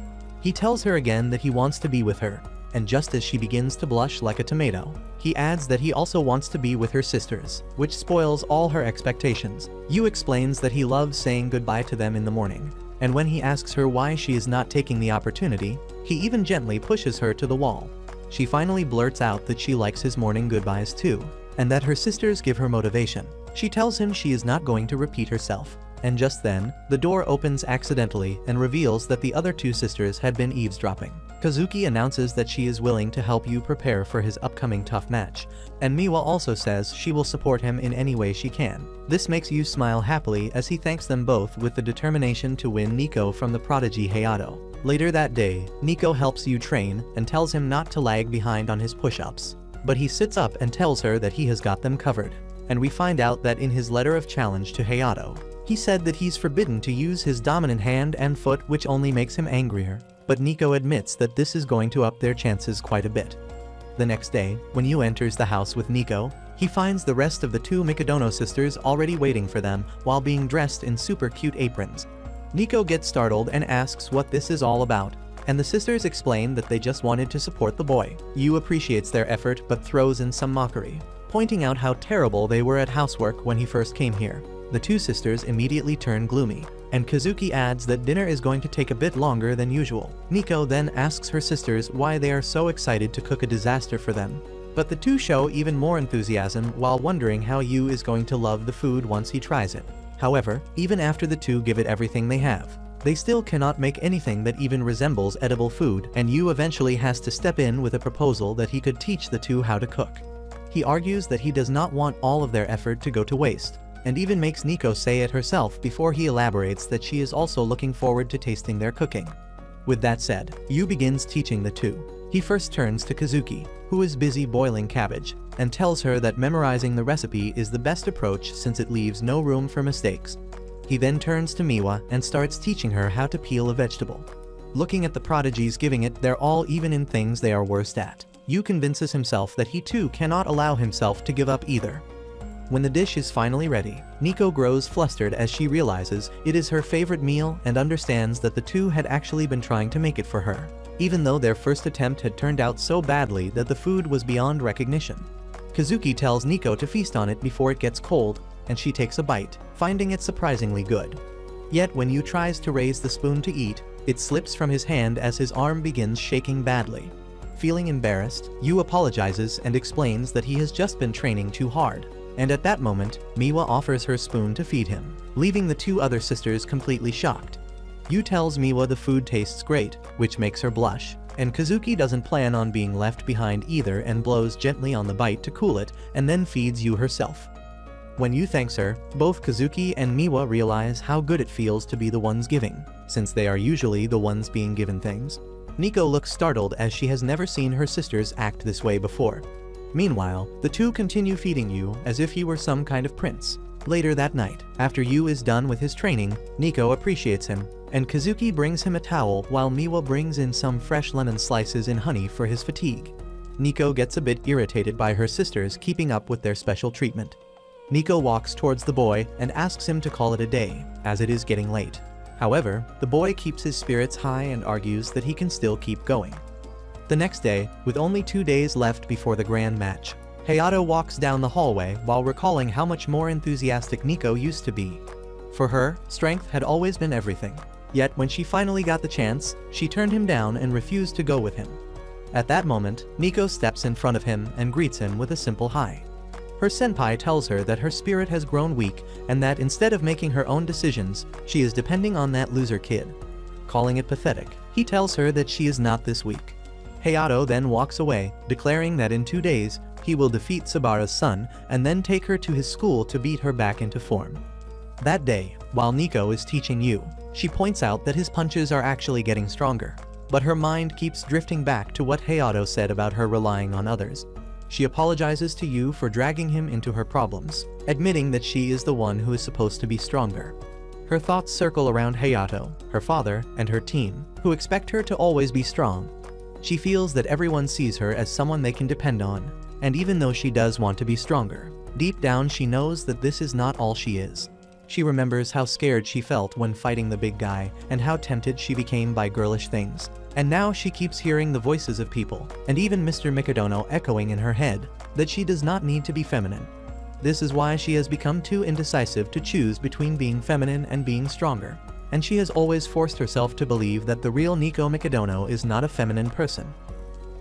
He tells her again that he wants to be with her, and just as she begins to blush like a tomato, he adds that he also wants to be with her sisters, which spoils all her expectations. Yu explains that he loves saying goodbye to them in the morning, and when he asks her why she is not taking the opportunity, he even gently pushes her to the wall. She finally blurts out that she likes his morning goodbyes too, and that her sisters give her motivation. She tells him she is not going to repeat herself, and just then, the door opens accidentally and reveals that the other two sisters had been eavesdropping. Kazuki announces that she is willing to help Yu prepare for his upcoming tough match, and Miwa also says she will support him in any way she can. This makes Yu smile happily as he thanks them both with the determination to win Nico from the prodigy Hayato. Later that day, Nico helps Yu train and tells him not to lag behind on his push-ups, but he sits up and tells her that he has got them covered. And we find out that in his letter of challenge to Hayato, he said that he's forbidden to use his dominant hand and foot, which only makes him angrier, but Nico admits that this is going to up their chances quite a bit. The next day, when Yu enters the house with Nico, he finds the rest of the two Mikadono sisters already waiting for them while being dressed in super cute aprons. Nico gets startled and asks what this is all about, and the sisters explain that they just wanted to support the boy. Yu appreciates their effort but throws in some mockery, pointing out how terrible they were at housework when he first came here. The two sisters immediately turn gloomy, and Kazuki adds that dinner is going to take a bit longer than usual. Nico then asks her sisters why they are so excited to cook a disaster for them. But the two show even more enthusiasm while wondering how Yu is going to love the food once he tries it. However, even after the two give it everything they have, they still cannot make anything that even resembles edible food, and Yu eventually has to step in with a proposal that he could teach the two how to cook. He argues that he does not want all of their effort to go to waste, and even makes Nico say it herself before he elaborates that she is also looking forward to tasting their cooking. With that said, Yu begins teaching the two. He first turns to Kazuki, who is busy boiling cabbage, and tells her that memorizing the recipe is the best approach since it leaves no room for mistakes. He then turns to Miwa and starts teaching her how to peel a vegetable. Looking at the prodigies giving it, they're all even in things they are worst at. Yu convinces himself that he too cannot allow himself to give up either. When the dish is finally ready, Nico grows flustered as she realizes it is her favorite meal and understands that the two had actually been trying to make it for her, even though their first attempt had turned out so badly that the food was beyond recognition. Kazuki tells Nico to feast on it before it gets cold, and she takes a bite, finding it surprisingly good. Yet when Yu tries to raise the spoon to eat, it slips from his hand as his arm begins shaking badly. Feeling embarrassed, Yu apologizes and explains that he has just been training too hard. And at that moment, Miwa offers her spoon to feed him, leaving the two other sisters completely shocked. Yu tells Miwa the food tastes great, which makes her blush, and Kazuki doesn't plan on being left behind either and blows gently on the bite to cool it and then feeds Yu herself. When Yu thanks her, both Kazuki and Miwa realize how good it feels to be the ones giving, since they are usually the ones being given things. Nico looks startled as she has never seen her sisters act this way before. Meanwhile, the two continue feeding Yu as if he were some kind of prince. Later that night, after Yu is done with his training, Nico appreciates him, and Kazuki brings him a towel while Miwa brings in some fresh lemon slices and honey for his fatigue. Nico gets a bit irritated by her sisters keeping up with their special treatment. Nico walks towards the boy and asks him to call it a day, as it is getting late. However, the boy keeps his spirits high and argues that he can still keep going. The next day, with only 2 days left before the grand match, Hayato walks down the hallway while recalling how much more enthusiastic Nico used to be. For her, strength had always been everything. Yet when she finally got the chance, she turned him down and refused to go with him. At that moment, Nico steps in front of him and greets him with a simple hi. Her senpai tells her that her spirit has grown weak and that instead of making her own decisions, she is depending on that loser kid. Calling it pathetic, he tells her that she is not this weak. Hayato then walks away, declaring that in 2 days, he will defeat Sabara's son and then take her to his school to beat her back into form. That day, while Nico is teaching Yu, she points out that his punches are actually getting stronger, but her mind keeps drifting back to what Hayato said about her relying on others. She apologizes to Yu for dragging him into her problems, admitting that she is the one who is supposed to be stronger. Her thoughts circle around Hayato, her father, and her team, who expect her to always be strong. She feels that everyone sees her as someone they can depend on, and even though she does want to be stronger, deep down she knows that this is not all she is. She remembers how scared she felt when fighting the big guy and how tempted she became by girlish things. And now she keeps hearing the voices of people, and even Mr. Mikadono echoing in her head, that she does not need to be feminine. This is why she has become too indecisive to choose between being feminine and being stronger. And she has always forced herself to believe that the real Nico Mikadono is not a feminine person.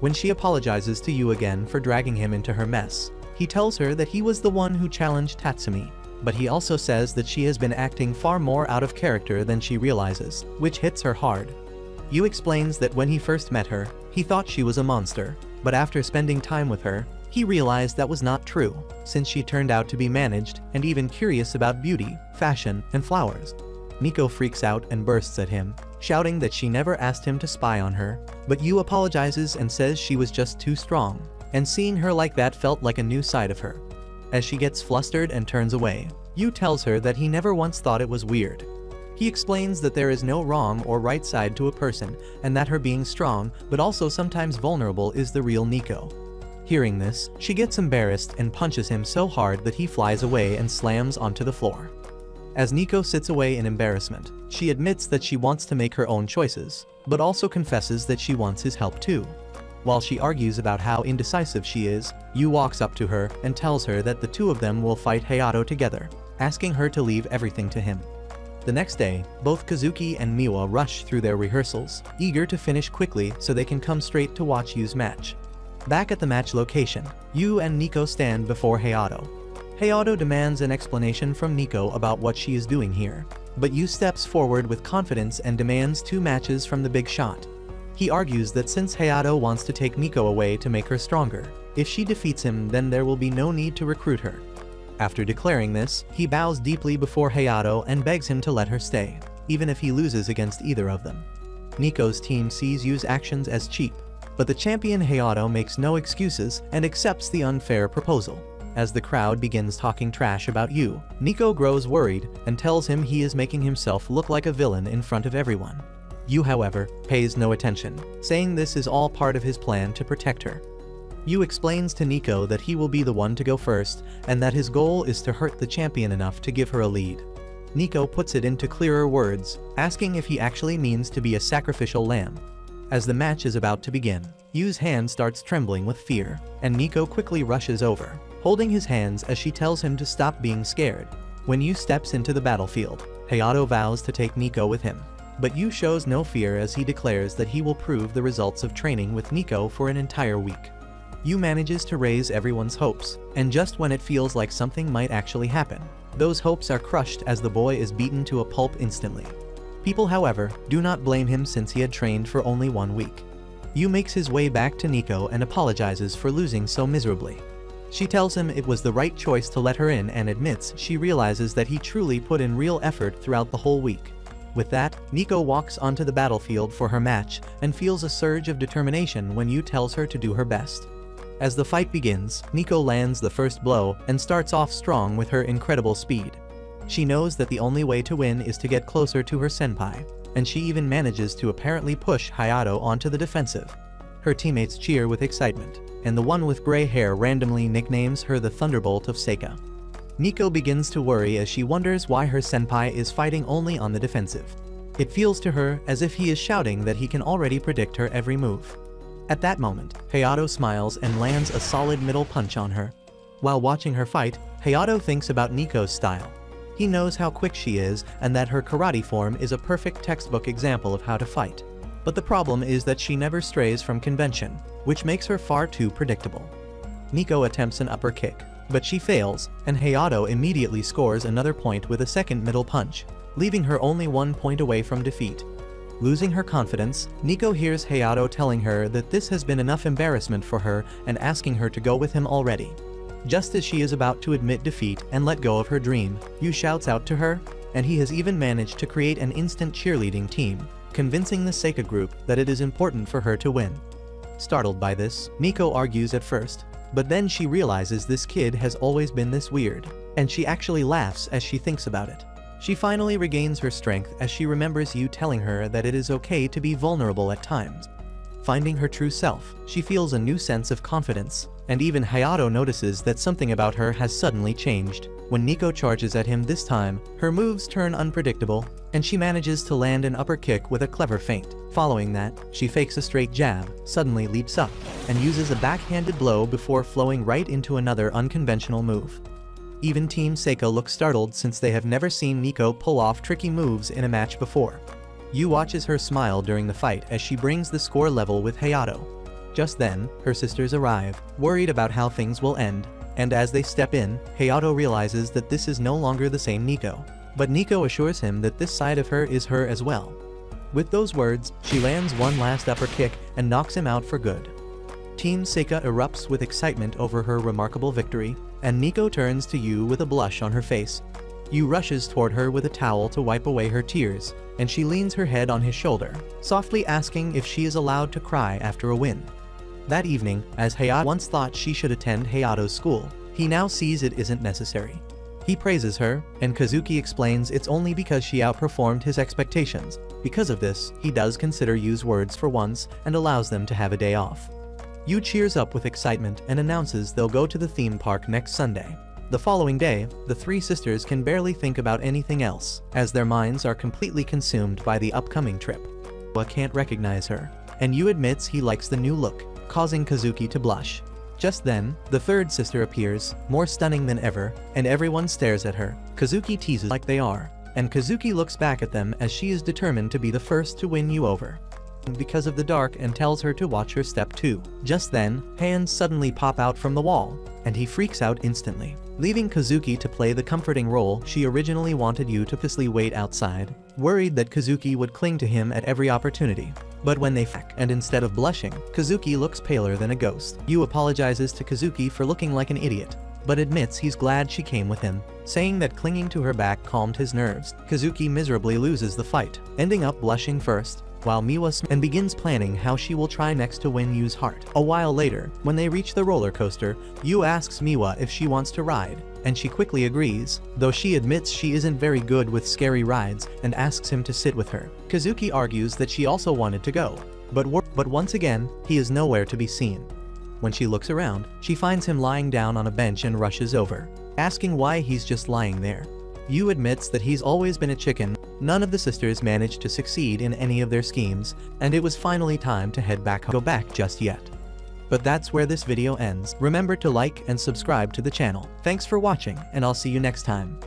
When she apologizes to Yu again for dragging him into her mess, he tells her that he was the one who challenged Tatsumi, but he also says that she has been acting far more out of character than she realizes, which hits her hard. Yu explains that when he first met her, he thought she was a monster, but after spending time with her, he realized that was not true, since she turned out to be managed and even curious about beauty, fashion, and flowers. Nico freaks out and bursts at him, shouting that she never asked him to spy on her, but Yu apologizes and says she was just too strong, and seeing her like that felt like a new side of her. As she gets flustered and turns away, Yu tells her that he never once thought it was weird. He explains that there is no wrong or right side to a person, and that her being strong, but also sometimes vulnerable, is the real Nico. Hearing this, she gets embarrassed and punches him so hard that he flies away and slams onto the floor. As Nico sits away in embarrassment, she admits that she wants to make her own choices, but also confesses that she wants his help too. While she argues about how indecisive she is, Yu walks up to her and tells her that the two of them will fight Hayato together, asking her to leave everything to him. The next day, both Kazuki and Miwa rush through their rehearsals, eager to finish quickly so they can come straight to watch Yu's match. Back at the match location, Yu and Nico stand before Hayato. Hayato demands an explanation from Nico about what she is doing here, but Yu steps forward with confidence and demands 2 matches from the big shot. He argues that since Hayato wants to take Nico away to make her stronger, if she defeats him then there will be no need to recruit her. After declaring this, he bows deeply before Hayato and begs him to let her stay, even if he loses against either of them. Nico's team sees Yu's actions as cheap, but the champion Hayato makes no excuses and accepts the unfair proposal. As the crowd begins talking trash about Yu, Nico grows worried and tells him he is making himself look like a villain in front of everyone. Yu, however, pays no attention, saying this is all part of his plan to protect her. Yu explains to Nico that he will be the one to go first, and that his goal is to hurt the champion enough to give her a lead. Nico puts it into clearer words, asking if he actually means to be a sacrificial lamb. As the match is about to begin, Yu's hand starts trembling with fear, and Nico quickly rushes over, holding his hands as she tells him to stop being scared. When Yu steps into the battlefield, Hayato vows to take Nico with him. But Yu shows no fear as he declares that he will prove the results of training with Nico for an entire week. Yu manages to raise everyone's hopes, and just when it feels like something might actually happen, those hopes are crushed as the boy is beaten to a pulp instantly. People, however, do not blame him since he had trained for only 1 week. Yu makes his way back to Nico and apologizes for losing so miserably. She tells him it was the right choice to let her in and admits she realizes that he truly put in real effort throughout the whole week. With that, Nico walks onto the battlefield for her match and feels a surge of determination when Yu tells her to do her best. As the fight begins, Nico lands the first blow and starts off strong with her incredible speed. She knows that the only way to win is to get closer to her senpai, and she even manages to apparently push Hayato onto the defensive. Her teammates cheer with excitement, and the one with gray hair randomly nicknames her the Thunderbolt of Seika. Nico begins to worry as she wonders why her senpai is fighting only on the defensive. It feels to her as if he is shouting that he can already predict her every move. At that moment, Hayato smiles and lands a solid middle punch on her. While watching her fight, Hayato thinks about Nico's style. He knows how quick she is and that her karate form is a perfect textbook example of how to fight. But the problem is that she never strays from convention, which makes her far too predictable. Nico attempts an upper kick, but she fails, and Hayato immediately scores another point with a second middle punch, leaving her only 1 point away from defeat. Losing her confidence, Nico hears Hayato telling her that this has been enough embarrassment for her and asking her to go with him already. Just as she is about to admit defeat and let go of her dream, Yu shouts out to her, and he has even managed to create an instant cheerleading team, convincing the Seika group that it is important for her to win. Startled by this, Nico argues at first, but then she realizes this kid has always been this weird, and she actually laughs as she thinks about it. She finally regains her strength as she remembers Yu telling her that it is okay to be vulnerable at times. Finding her true self, she feels a new sense of confidence, and even Hayato notices that something about her has suddenly changed. When Nico charges at him this time, her moves turn unpredictable, and she manages to land an upper kick with a clever feint. Following that, she fakes a straight jab, suddenly leaps up, and uses a backhanded blow before flowing right into another unconventional move. Even Team Seika looks startled since they have never seen Nico pull off tricky moves in a match before. Yu watches her smile during the fight as she brings the score level with Hayato. Just then, her sisters arrive, worried about how things will end, and as they step in, Hayato realizes that this is no longer the same Nico. But Nico assures him that this side of her is her as well. With those words, she lands one last upper kick and knocks him out for good. Team Seika erupts with excitement over her remarkable victory, and Nico turns to Yu with a blush on her face. Yu rushes toward her with a towel to wipe away her tears, and she leans her head on his shoulder, softly asking if she is allowed to cry after a win. That evening, as Hayato once thought she should attend Hayato's school, he now sees it isn't necessary. He praises her, and Kazuki explains it's only because she outperformed his expectations. Because of this, he does consider Yu's words for once and allows them to have a day off. Yu cheers up with excitement and announces they'll go to the theme park next Sunday. The following day, the three sisters can barely think about anything else, as their minds are completely consumed by the upcoming trip. can't recognize her, and Yu admits he likes the new look, causing Kazuki to blush. Just then, the third sister appears, more stunning than ever, and everyone stares at her. Kazuki teases like they are, and Kazuki looks back at them as she is determined to be the first to win Yu over because of the dark and tells her to watch her step too. Just then, hands suddenly pop out from the wall, and he freaks out instantly, leaving Kazuki to play the comforting role she originally wanted Yu to peacefully wait outside, worried that Kazuki would cling to him at every opportunity. But when they fuck, and instead of blushing, Kazuki looks paler than a ghost. Yu apologizes to Kazuki for looking like an idiot, but admits he's glad she came with him, saying that clinging to her back calmed his nerves. Kazuki miserably loses the fight, ending up blushing first, while Miwa and begins planning how she will try next to win Yu's heart. A while later, when they reach the roller coaster, Yu asks Miwa if she wants to ride, and she quickly agrees, though she admits she isn't very good with scary rides and asks him to sit with her. Kazuki argues that she also wanted to go, but once again, he is nowhere to be seen. When she looks around, she finds him lying down on a bench and rushes over, asking why he's just lying there. Yu admits that he's always been a chicken. None of the sisters managed to succeed in any of their schemes, and it was finally time to head back home. Go back just yet. But that's where this video ends. Remember to like and subscribe to the channel. Thanks for watching, and I'll see you next time.